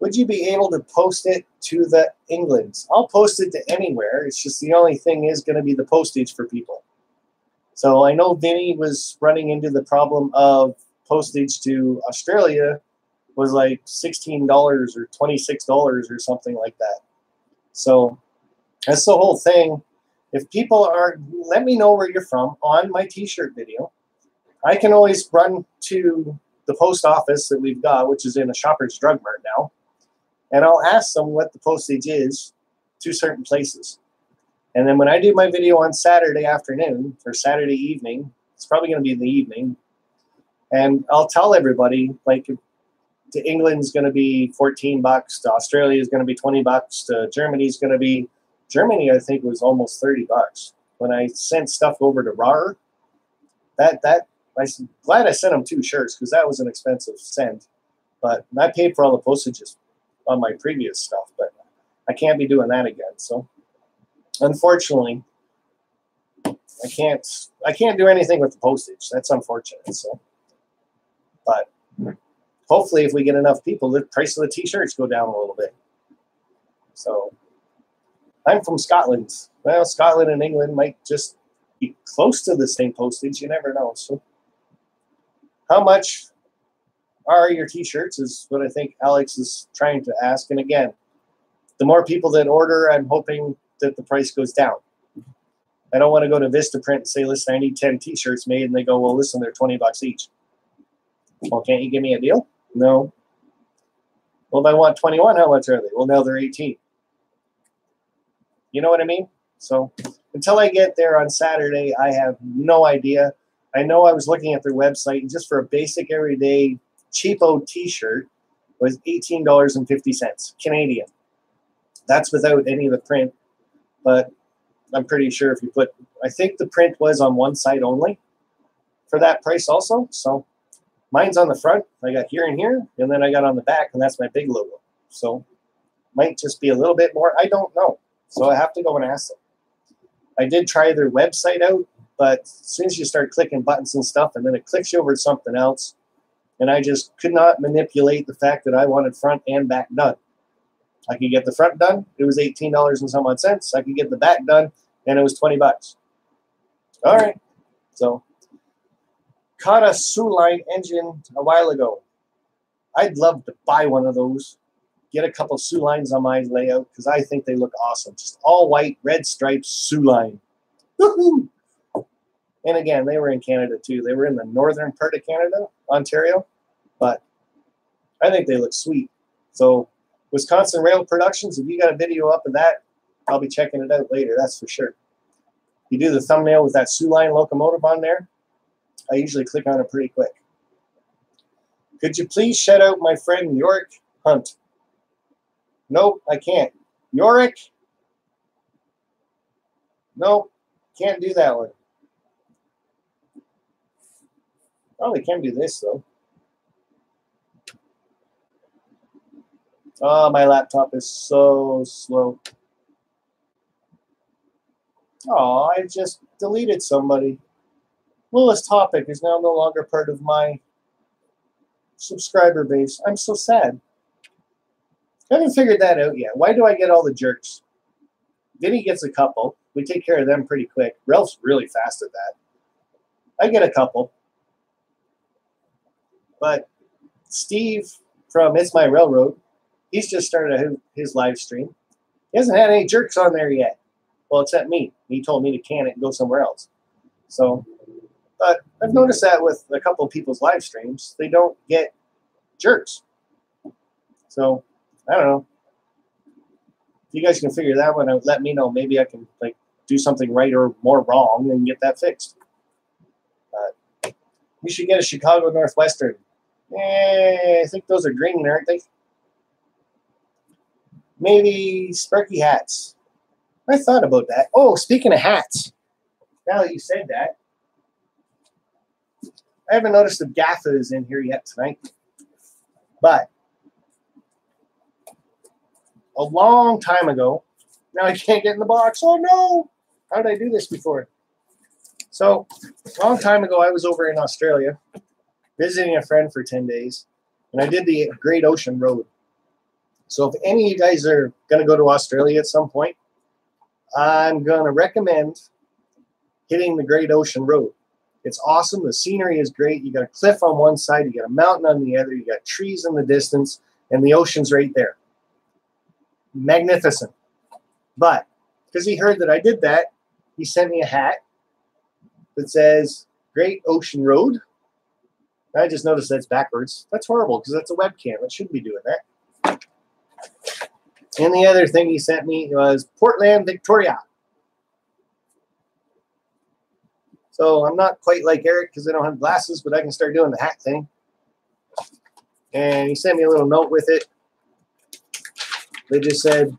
would you be able to post it to the Englands? I'll post it to anywhere. It's just the only thing is going to be the postage for people. So I know Vinny was running into the problem of postage to Australia was like $16 or $26 or something like that. So that's the whole thing. If people are, let me know where you're from on my t-shirt video. I can always run to the post office that we've got, which is in a Shoppers Drug Mart now, and I'll ask them what the postage is to certain places. And then when I do my video on Saturday afternoon or Saturday evening, it's probably going to be in the evening, and I'll tell everybody, like, to England's going to be $14, to Australia is going to be $20, to Germany's going to be, Germany I think was almost $30. when I sent stuff over to RAR. I'm glad I sent them 2 shirts because that was an expensive send. But I paid for all the postages on my previous stuff, but I can't be doing that again. So unfortunately, I can't do anything with the postage. That's unfortunate. So, but hopefully, if we get enough people, the price of the t-shirts go down a little bit. So, I'm from Scotland. Well, Scotland and England might just be close to the same postage. You never know. So, how much are your t-shirts is what I think Alex is trying to ask. And again, the more people that order, I'm hoping that the price goes down. I don't want to go to Vistaprint and say, listen, I need 10 t-shirts made. And they go, well, listen, they're $20 each. Well, can't you give me a deal? No. Well, if I want 21, how much are they? Well, now they're 18. You know what I mean? So until I get there on Saturday, I have no idea. I know I was looking at their website, and just for a basic everyday cheapo t-shirt was $18.50 Canadian. That's without any of the print, but I'm pretty sure if you put, I think the print was on one side only for that price also. So mine's on the front. I got here and here, and then I got on the back, and that's my big logo. So might just be a little bit more. I don't know. So I have to go and ask them. I did try their website out, but as soon as you start clicking buttons and stuff, and then it clicks you over to something else, and I just could not manipulate the fact that I wanted front and back done. I could get the front done. It was $18 and some odd cents. I could get the back done, and it was $20. All right. So, caught a Suline engine a while ago. I'd love to buy one of those. Get a couple Sulines on my layout because I think they look awesome. Just all white, red stripes, Suline. Woohoo! And again, they were in Canada too. They were in the northern part of Canada, Ontario. But I think they look sweet. So, Wisconsin Rail Productions, if you got a video up of that, I'll be checking it out later, that's for sure. You do the thumbnail with that Suline locomotive on there, I usually click on it pretty quick. Could you please shout out my friend Yorick Hunt? Nope, I can't. Yorick? Nope, can't do that one. Probably can do this, though. Oh, my laptop is so slow. Oh, I just deleted somebody. Willis Topic is now no longer part of my subscriber base. I'm so sad. I haven't figured that out yet. Why do I get all the jerks? Vinny gets a couple. We take care of them pretty quick. Ralph's really fast at that. I get a couple. But Steve from It's My Railroad, he's just started his live stream. He hasn't had any jerks on there yet. Well, except me. He told me to can it and go somewhere else. So, but I've noticed that with a couple of people's live streams, they don't get jerks. So, I don't know. If you guys can figure that one out, let me know. Maybe I can do something right or more wrong and get that fixed. You should get a Chicago Northwestern. I think those are green, aren't they? Maybe Sparky hats. I thought about that. Oh, speaking of hats, now that you said that, I haven't noticed the Gaffa is in here yet tonight. But a long time ago, now I can't get in the box. Oh, no. How did I do this before? So a long time ago, I was over in Australia visiting a friend for 10 days, and I did the Great Ocean Road. So if any of you guys are going to go to Australia at some point, I'm going to recommend hitting the Great Ocean Road. It's awesome. The scenery is great. You got a cliff on one side, you got a mountain on the other, you got trees in the distance, and the ocean's right there. Magnificent. But because he heard that I did that, he sent me a hat that says Great Ocean Road. I just noticed that's backwards. That's horrible because that's a webcam. It shouldn't be doing that. And the other thing he sent me was Portland, Victoria. So I'm not quite like Eric because I don't have glasses, but I can start doing the hat thing. And he sent me a little note with it. They just said,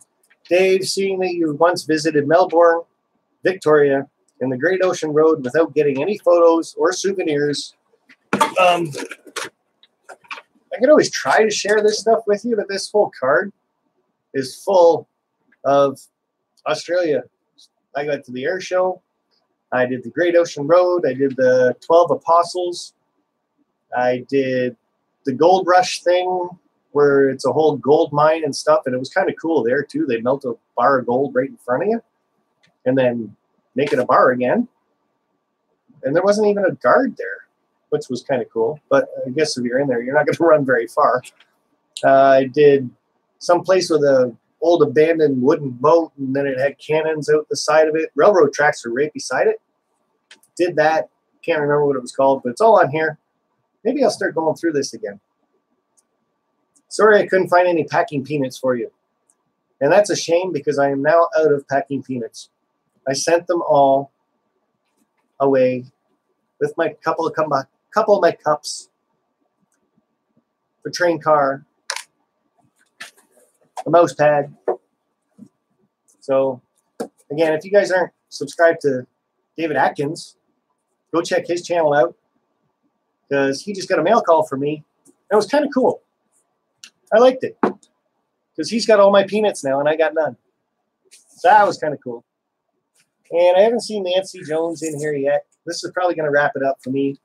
Dave, seeing that you once visited Melbourne, Victoria, in the Great Ocean Road without getting any photos or souvenirs. I could always try to share this stuff with you, but this whole card is full of Australia. I got to the air show. I did the Great Ocean Road. I did the 12 Apostles. I did the Gold Rush thing where it's a whole gold mine and stuff, and it was kind of cool there too. They melt a bar of gold right in front of you and then make it a bar again. And there wasn't even a guard there, which was kind of cool. But I guess if you're in there, you're not going to run very far. I did some place with a old abandoned wooden boat, and then it had cannons out the side of it. Railroad tracks are right beside it. Did that. Can't remember what it was called, but it's all on here. Maybe I'll start going through this again. Sorry I couldn't find any packing peanuts for you. And that's a shame because I am now out of packing peanuts. I sent them all away with my couple of my cups, the train car, the mouse pad. So again, if you guys aren't subscribed to David Atkins, go check his channel out because he just got a mail call from me. It was kind of cool. I liked it because he's got all my peanuts now and I got none. So that was kind of cool. And I haven't seen Nancy Jones in here yet. This is probably going to wrap it up for me.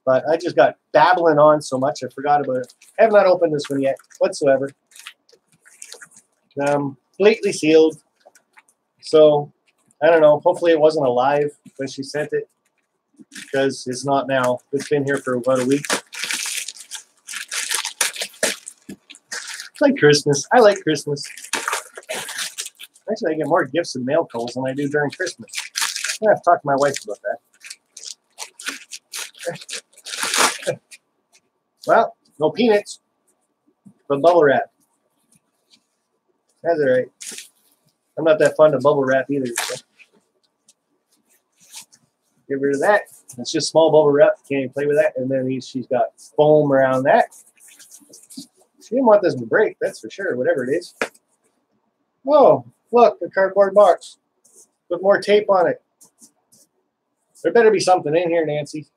But I just got babbling on so much I forgot about it. I have not opened this one yet whatsoever. Completely sealed. So I don't know. Hopefully it wasn't alive when she sent it because it's not now. It's been here for about a week. It's like Christmas. I like Christmas. Actually, I get more gifts and mail calls than I do during Christmas. I have to talk to my wife about that. Well, no peanuts, but bubble wrap. That's all right. I'm not that fond of bubble wrap either. So. Get rid of that. It's just small bubble wrap. Can't even play with that. And then she's got foam around that. She didn't want this to break, that's for sure, whatever it is. Oh, look, a cardboard box with more tape on it. There better be something in here, Nancy.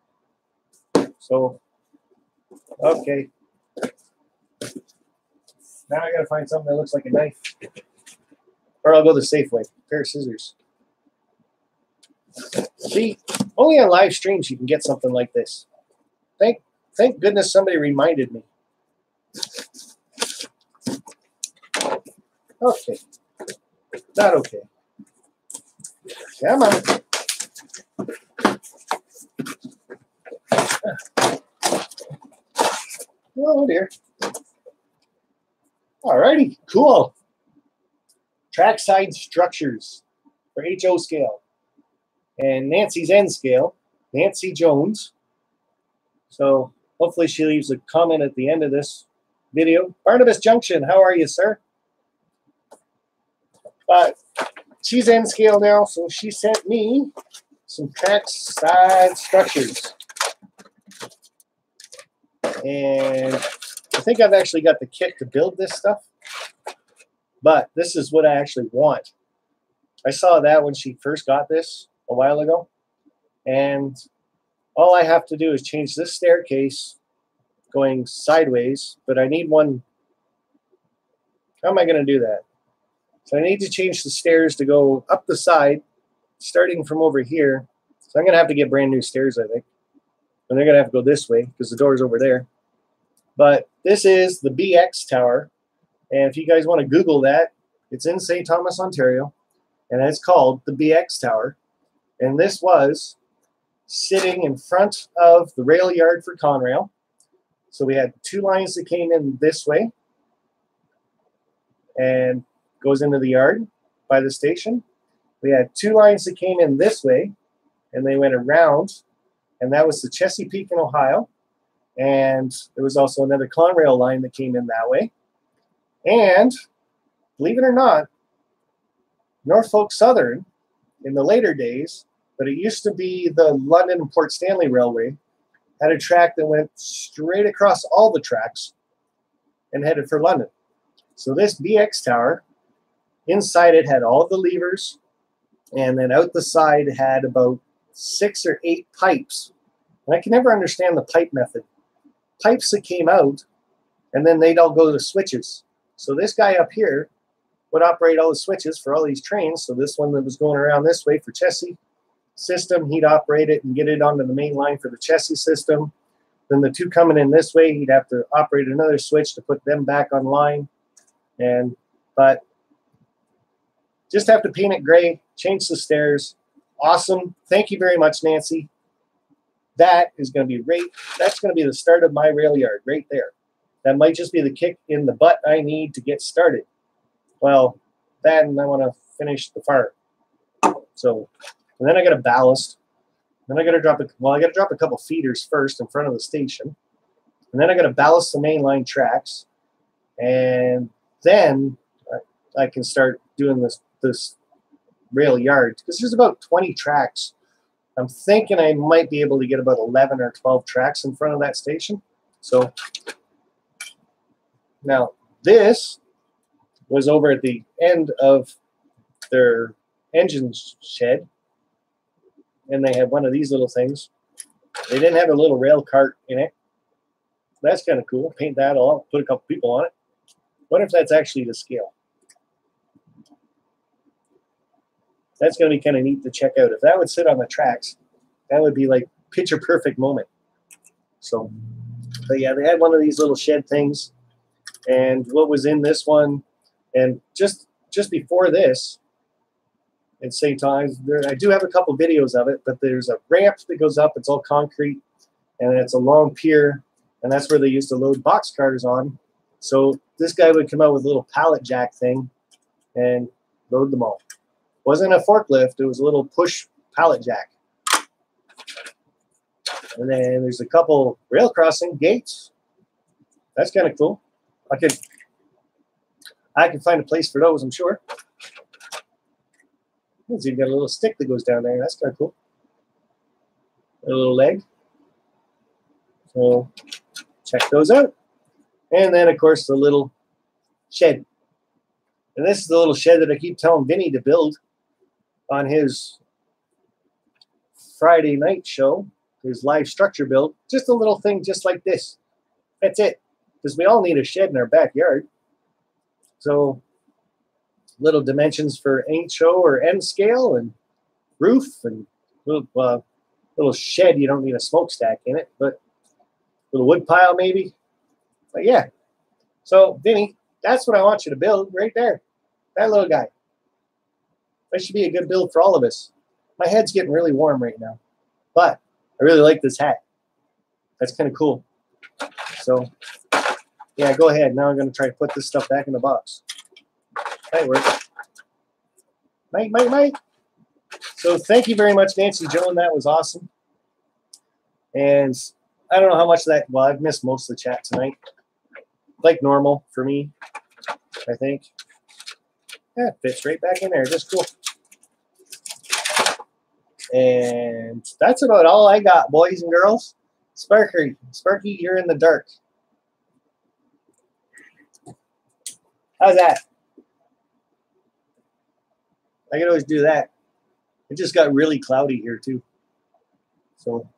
So, okay. Now I gotta find something that looks like a knife. Or I'll go the Safeway. A pair of scissors. See, only on live streams you can get something like this. Thank goodness somebody reminded me. Okay. Not okay. Come on. Oh dear. Alrighty, cool. Trackside structures for HO scale. And Nancy's N scale, Nancy Jones. So hopefully she leaves a comment at the end of this video. Barnabas Junction, how are you, sir? But she's N scale now, so she sent me some trackside structures. And I think I've actually got the kit to build this stuff. But this is what I actually want. I saw that when she first got this a while ago. And all I have to do is change this staircase going sideways. But I need one. How am I going to do that? So I need to change the stairs to go up the side, starting from over here. So I'm going to have to get brand new stairs, I think. And they're going to have to go this way because the door's over there. But this is the BX Tower. And if you guys want to Google that, it's in St. Thomas, Ontario. And it's called the BX Tower. And this was sitting in front of the rail yard for Conrail. So we had two lines that came in this way. And goes into the yard by the station. We had two lines that came in this way. And they went around. And that was the Chesapeake in Ohio. And there was also another Conrail line that came in that way. And believe it or not, Norfolk Southern in the later days, but it used to be the London and Port Stanley Railway, had a track that went straight across all the tracks and headed for London. So this BX Tower, inside it had all the levers And then out the side had about 6 or 8 pipes. And I can never understand the pipe method. Pipes that came out, and then they'd all go to switches. So this guy up here would operate all the switches for all these trains. So this one that was going around this way for chassis system, he'd operate it and get it onto the main line for the chassis system. Then the two coming in this way, he'd have to operate another switch to put them back online. But just have to paint it gray, change the stairs. Awesome. Thank you very much, Nancy. That is going to be great. That's going to be the start of my rail yard right there. That might just be the kick in the butt I need to get started. Well, then I want to finish the farm. So, and then I got to ballast. Then I got to drop a couple feeders first in front of the station. And then I got to ballast the mainline tracks. And then I can start doing this rail yard, because there's about 20 tracks. I'm thinking I might be able to get about 11 or 12 tracks in front of that station. So now this was over at the end of their engine shed, and they had one of these little things. They didn't have a little rail cart in it. That's kind of cool. Paint that all, put a couple people on it. Wonder if that's actually to scale. That's going to be kind of neat to check out. If that would sit on the tracks, that would be like picture perfect moment. So, but yeah, they had one of these little shed things. And what was in this one, and just before this, at St. Thomas, I do have a couple videos of it, but there's a ramp that goes up. It's all concrete, and it's a long pier, and that's where they used to load boxcars on. So this guy would come out with a little pallet jack thing and load them all. Wasn't a forklift, it was a little push pallet jack. And then there's a couple rail crossing gates. That's kind of cool. I can find a place for those, I'm sure. So you've got a little stick that goes down there. That's kind of cool. A little leg. So check those out. And then, of course, the little shed. And this is the little shed that I keep telling Vinny to build on his Friday night show, his live structure build. Just a little thing just like this. That's it. Because we all need a shed in our backyard. So little dimensions for HO or N scale and roof and little shed. You don't need a smokestack in it, but little wood pile maybe. But yeah. So Vinny, that's what I want you to build right there. That little guy. That should be a good build for all of us. My head's getting really warm right now, but I really like this hat. That's kind of cool. So yeah, go ahead. Now I'm going to try to put this stuff back in the box. Might work. Might. So thank you very much, Nancy Joan. That was awesome. And I don't know how much of that, well, I've missed most of the chat tonight. Like normal for me, I think. Yeah, it fits right back in there. Just cool. And that's about all I got, boys and girls. Sparky, you're in the dark. How's that? I can always do that. It just got really cloudy here too. So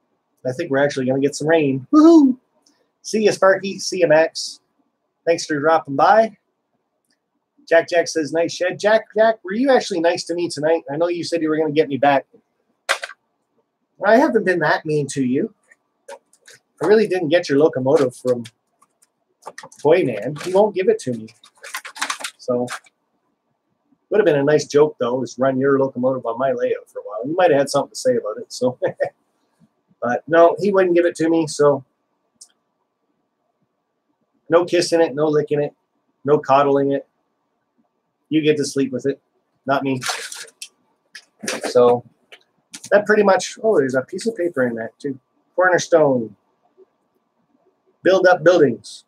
I think we're actually going to get some rain. Woohoo! See ya, Sparky. See ya, Max. Thanks for dropping by. Jack says, nice shed. Jack, were you actually nice to me tonight? I know you said you were going to get me back. I haven't been that mean to you. I really didn't get your locomotive from Toyman. He won't give it to me. So, would have been a nice joke, though, is run your locomotive on my layout for a while. You might have had something to say about it. So, but no, he wouldn't give it to me. So, no kissing it, no licking it, no coddling it. You get to sleep with it, not me. So, that pretty much, oh, there's a piece of paper in that, too. Cornerstone. Build up buildings.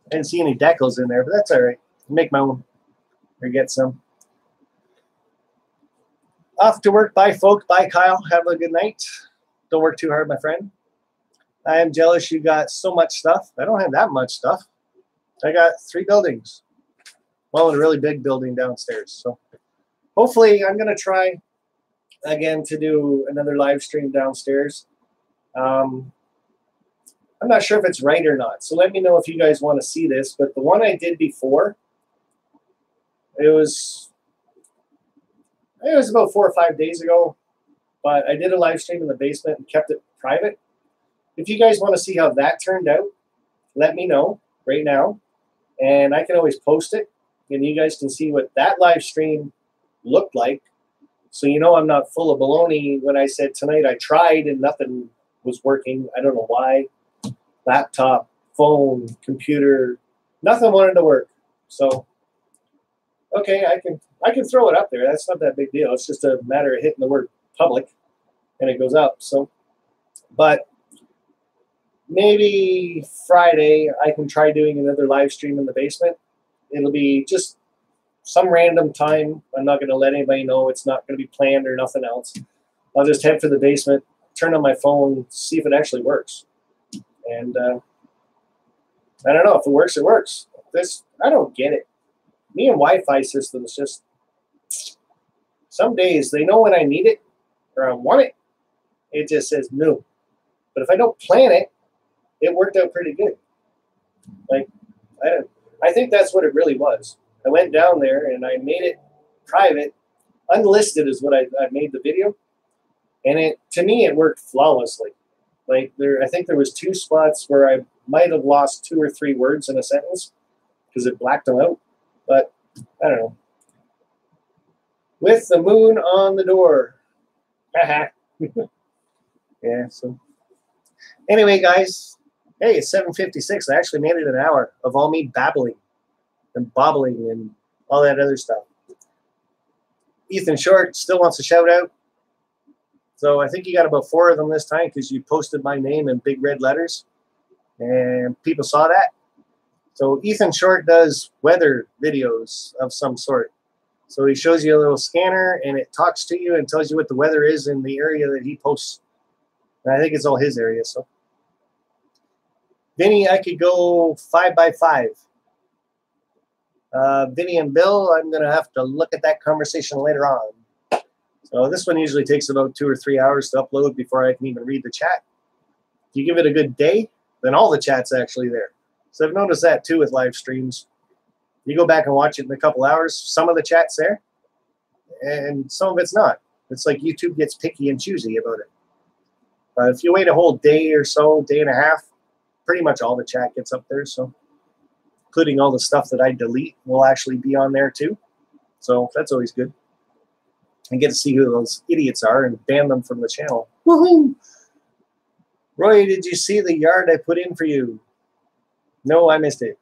I didn't see any decals in there, but that's all right. I'll make my own or get some. Off to work. Bye, folk. Bye, Kyle. Have a good night. Don't work too hard, my friend. I am jealous you got so much stuff. I don't have that much stuff. I got 3 buildings. Well, and a really big building downstairs. So hopefully I'm going to try again to do another live stream downstairs. I'm not sure if it's right or not, so let me know if you guys want to see this. But the one I did before, it was about 4 or 5 days ago, but I did a live stream in the basement and kept it private. If you guys want to see how that turned out, let me know right now, and I can always post it, and you guys can see what that live stream looked like. So you know I'm not full of baloney when I said tonight I tried and nothing was working. I don't know why. Laptop, phone, computer, nothing wanted to work. So okay, I can throw it up there. That's not that big deal. It's just a matter of hitting the word public and it goes up. So, but maybe Friday I can try doing another live stream in the basement. It'll be just some random time. I'm not going to let anybody know. It's not going to be planned or nothing else. I'll just head for the basement, turn on my phone, see if it actually works. And I don't know. If it works, it works. I don't get it. Me and Wi-Fi systems, just some days they know when I need it or I want it. It just says no. But if I don't plan it, it worked out pretty good. Like, I think that's what it really was. I went down there and I made it private. Unlisted is what I made the video. And to me, it worked flawlessly. Like I think there was 2 spots where I might have lost 2 or 3 words in a sentence because it blacked them out. But I don't know. With the moon on the door. Haha. Yeah, so anyway, guys. Hey, it's 7:56. I actually made it an hour of all me babbling and bobbling and all that other stuff. Ethan Short still wants a shout out. So I think you got about 4 of them this time because you posted my name in big red letters. And people saw that. So Ethan Short does weather videos of some sort. So he shows you a little scanner and it talks to you and tells you what the weather is in the area that he posts. And I think it's all his area. So Vinny, I could go 5 by 5. Vinny and Bill, I'm going to have to look at that conversation later on. So this one usually takes about 2 or 3 hours to upload before I can even read the chat. If you give it a good day, then all the chat's actually there. So I've noticed that too with live streams. You go back and watch it in a couple hours, some of the chat's there, and some of it's not. It's like YouTube gets picky and choosy about it. If you wait a whole day or so, day and a half, pretty much all the chat gets up there. So including all the stuff that I delete will actually be on there too. So that's always good. And get to see who those idiots are and ban them from the channel. Woohoo! Roy, did you see the yard I put in for you? No, I missed it.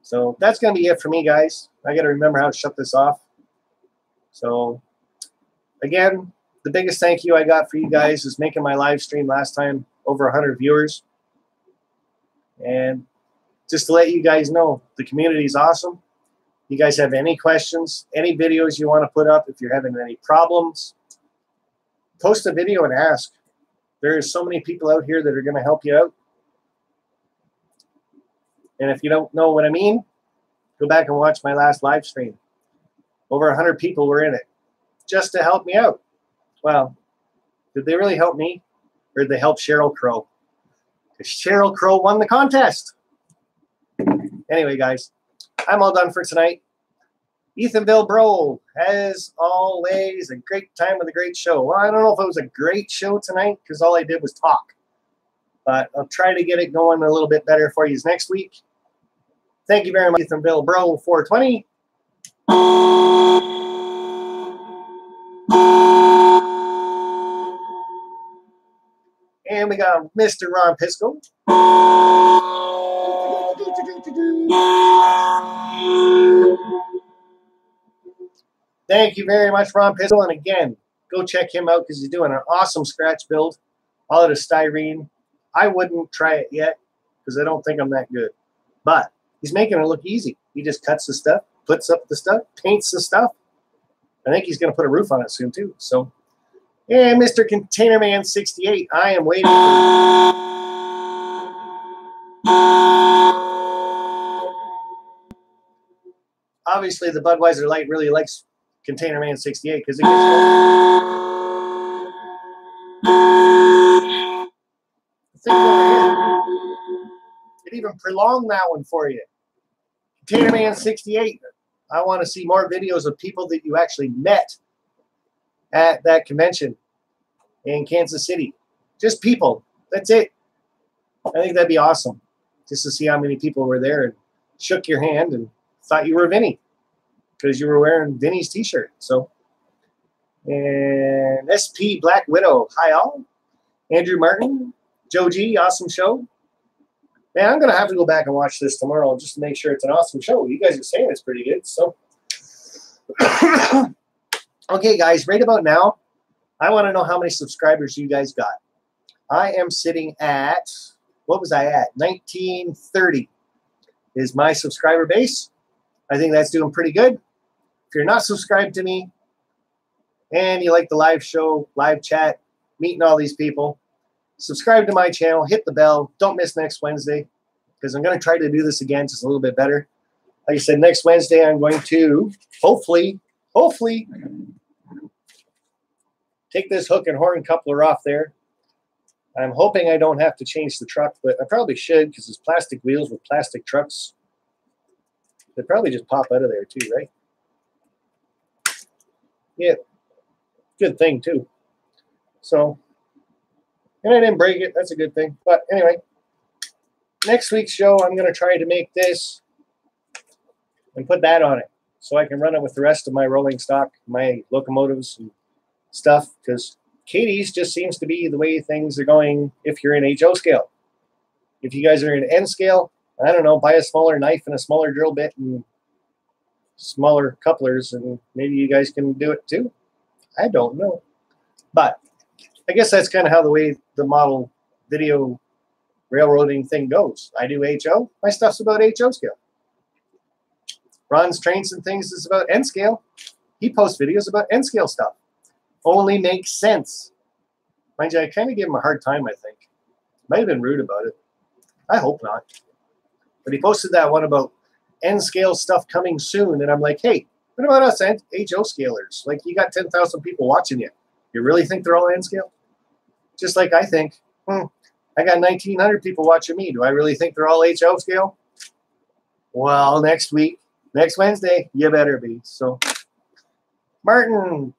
So that's going to be it for me, guys. I got to remember how to shut this off. So again, the biggest thank you I got for you guys is making my live stream last time over 100 viewers. And just to let you guys know, the community is awesome. You guys have any questions, any videos you want to put up, if you're having any problems, post a video and ask. There's so many people out here that are going to help you out. And if you don't know what I mean, go back and watch my last live stream. Over 100 people were in it just to help me out. Well, did they really help me? Or did they help Cheryl Crow? Because Cheryl Crow won the contest. Anyway, guys, I'm all done for tonight. Ethanville Bro, as always, a great time with a great show. Well, I don't know if it was a great show tonight because all I did was talk. But I'll try to get it going a little bit better for you next week. Thank you very much, Ethanville Bro 420. And we got Mr. Ron Pisco. Thank you very much, Ron Pisco. And again, go check him out because he's doing an awesome scratch build. All out of styrene. I wouldn't try it yet because I don't think I'm that good. But he's making it look easy. He just cuts the stuff, puts up the stuff, paints the stuff. I think he's going to put a roof on it soon too. So, and Mr. Container Man 68, I am waiting for obviously the Budweiser Light really likes Container Man 68 because it gets thing over here. It even prolonged that one for you. Container Man 68. I want to see more videos of people that you actually met at that convention in Kansas City. Just people. That's it. I think that'd be awesome. Just to see how many people were there and shook your hand and thought you were Vinny because you were wearing Vinny's t-shirt. So, and SP Black Widow. Hi all. Andrew Martin. Joe G. Awesome show. Man, I'm going to have to go back and watch this tomorrow just to make sure it's an awesome show. You guys are saying it's pretty good. So, okay, guys, right about now, I want to know how many subscribers you guys got. I am sitting at, what was I at? 1930 is my subscriber base. I think that's doing pretty good. If you're not subscribed to me and you like the live show, live chat, meeting all these people, subscribe to my channel, hit the bell. Don't miss next Wednesday because I'm going to try to do this again just a little bit better. Like I said, next Wednesday I'm going to hopefully take this hook and horn coupler off there. I'm hoping I don't have to change the truck, but I probably should because it's plastic wheels with plastic trucks. They probably just pop out of there too, right? Yeah, good thing too. So, and I didn't break it. That's a good thing. But anyway, next week's show, I'm going to try to make this and put that on it so I can run it with the rest of my rolling stock, my locomotives and stuff, because Katie's just seems to be the way things are going if you're in HO scale. If you guys are in N scale, I don't know, buy a smaller knife and a smaller drill bit and smaller couplers, and maybe you guys can do it too. I don't know. But I guess that's kind of how the way the model video railroading thing goes. I do HO. My stuff's about HO scale. Ron's Trains and Things is about N scale. He posts videos about N scale stuff. Only makes sense. Mind you, I kind of give him a hard time, I think. Might have been rude about it. I hope not. But he posted that one about N scale stuff coming soon. And I'm like, hey, what about us HO scalers? Like, you got 10,000 people watching you. You really think they're all N scale? Just like I think, I got 1,900 people watching me. Do I really think they're all HO scale? Well, next week, next Wednesday, you better be. So, Martin,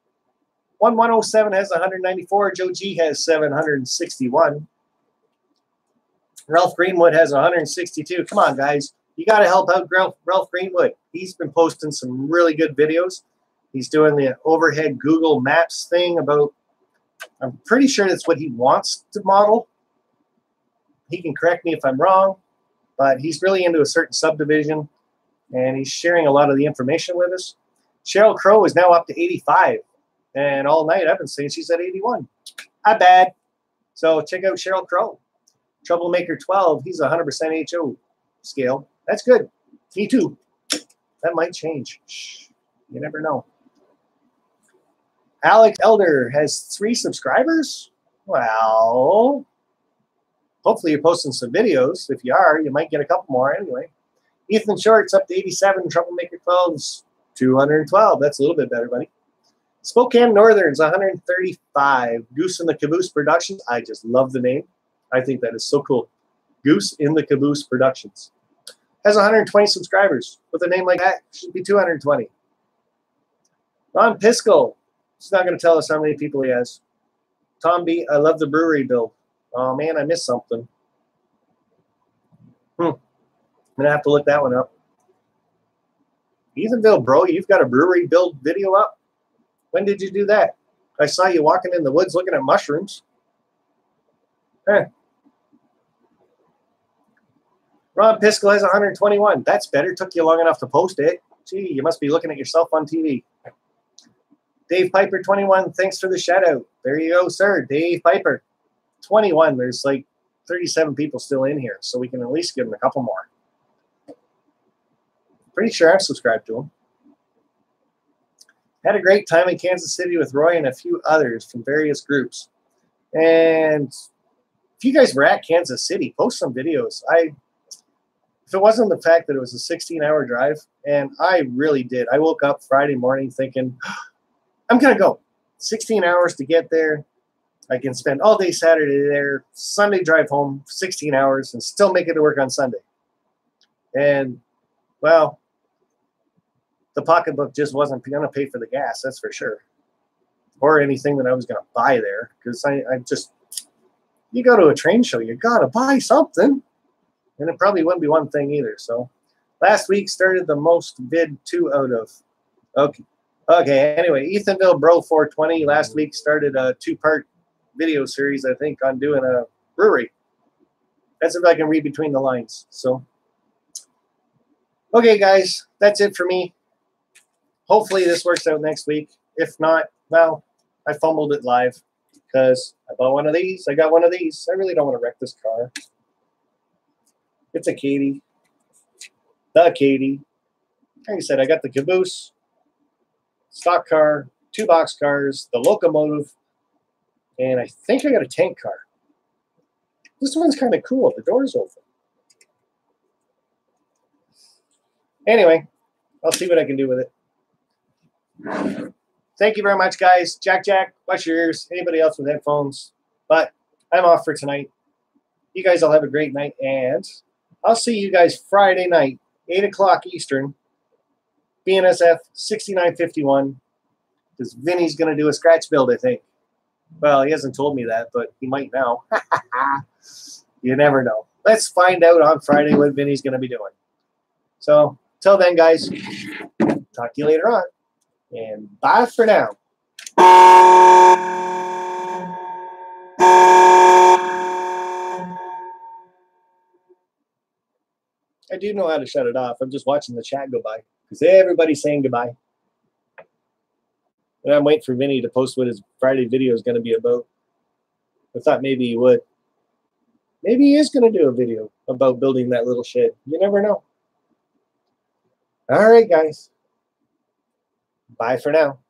1107 has 194. Joe G has 761. Ralph Greenwood has 162. Come on, guys. You got to help out Ralph Greenwood. He's been posting some really good videos. He's doing the overhead Google Maps thing about, I'm pretty sure that's what he wants to model. He can correct me if I'm wrong, but he's really into a certain subdivision, and he's sharing a lot of the information with us. Cheryl Crow is now up to 85, and all night I've been saying she's at 81. Not bad. So check out Cheryl Crow. Troublemaker 12, he's 100% HO scale. That's good. Me too. That might change. Shh. You never know. Alex Elder has 3 subscribers. Well, hopefully you're posting some videos. If you are, you might get a couple more anyway. Ethan Short's up to 87. Troublemaker 12's 212. That's a little bit better, buddy. Spokane Northern's 135. Goose in the Caboose Productions. I just love the name. I think that is so cool. Goose in the Caboose Productions. Has 120 subscribers. With a name like that, it should be 220. Ron Piskel. He's not going to tell us how many people he has. Tom B. I love the brewery build. Oh, man, I missed something. I'm going to have to look that one up. Ethanville, bro, you've got a brewery build video up? When did you do that? I saw you walking in the woods looking at mushrooms. Huh. Ron Piskel has 121. That's better. Took you long enough to post it. Gee, you must be looking at yourself on TV. Dave Piper, 21. Thanks for the shout out. There you go, sir. Dave Piper, 21. There's like 37 people still in here, so we can at least give him a couple more. Pretty sure I've subscribed to him. Had a great time in Kansas City with Roy and a few others from various groups. And if you guys were at Kansas City, post some videos. if it wasn't the fact that it was a 16-hour drive, and I really did. I woke up Friday morning thinking, I'm going to go. 16 hours to get there. I can spend all day Saturday there, Sunday drive home, 16 hours, and still make it to work on Sunday. And, well, the pocketbook just wasn't going to pay for the gas, that's for sure. Or anything that I was going to buy there. Because I just, you go to a train show, you got to buy something. And it probably wouldn't be one thing either. So last week started the most vid 2 out of. Okay. Anyway, Ethanville Bro 420 last week started a 2-part video series, I think, on doing a brewery. That's if I can read between the lines. So, okay, guys, that's it for me. Hopefully this works out next week. If not, well, I fumbled it live because I bought one of these. I got one of these. I really don't want to wreck this car. It's a Katie. The Katie. Like I said, I got the caboose, stock car, 2 box cars, the locomotive, and I think I got a tank car. This one's kind of cool. The door's open. Anyway, I'll see what I can do with it. Thank you very much, guys. Jack, watch your ears. Anybody else with headphones? But I'm off for tonight. You guys all have a great night, and I'll see you guys Friday night, 8 o'clock Eastern, BNSF 6951, because Vinny's going to do a scratch build, I think. Well, he hasn't told me that, but he might now. You never know. Let's find out on Friday what Vinny's going to be doing. So, till then, guys, talk to you later on, and bye for now. I do know how to shut it off. I'm just watching the chat go by because everybody's saying goodbye. And I'm waiting for Vinny to post what his Friday video is going to be about. I thought maybe he would. Maybe he is going to do a video about building that little shed. You never know. All right, guys. Bye for now.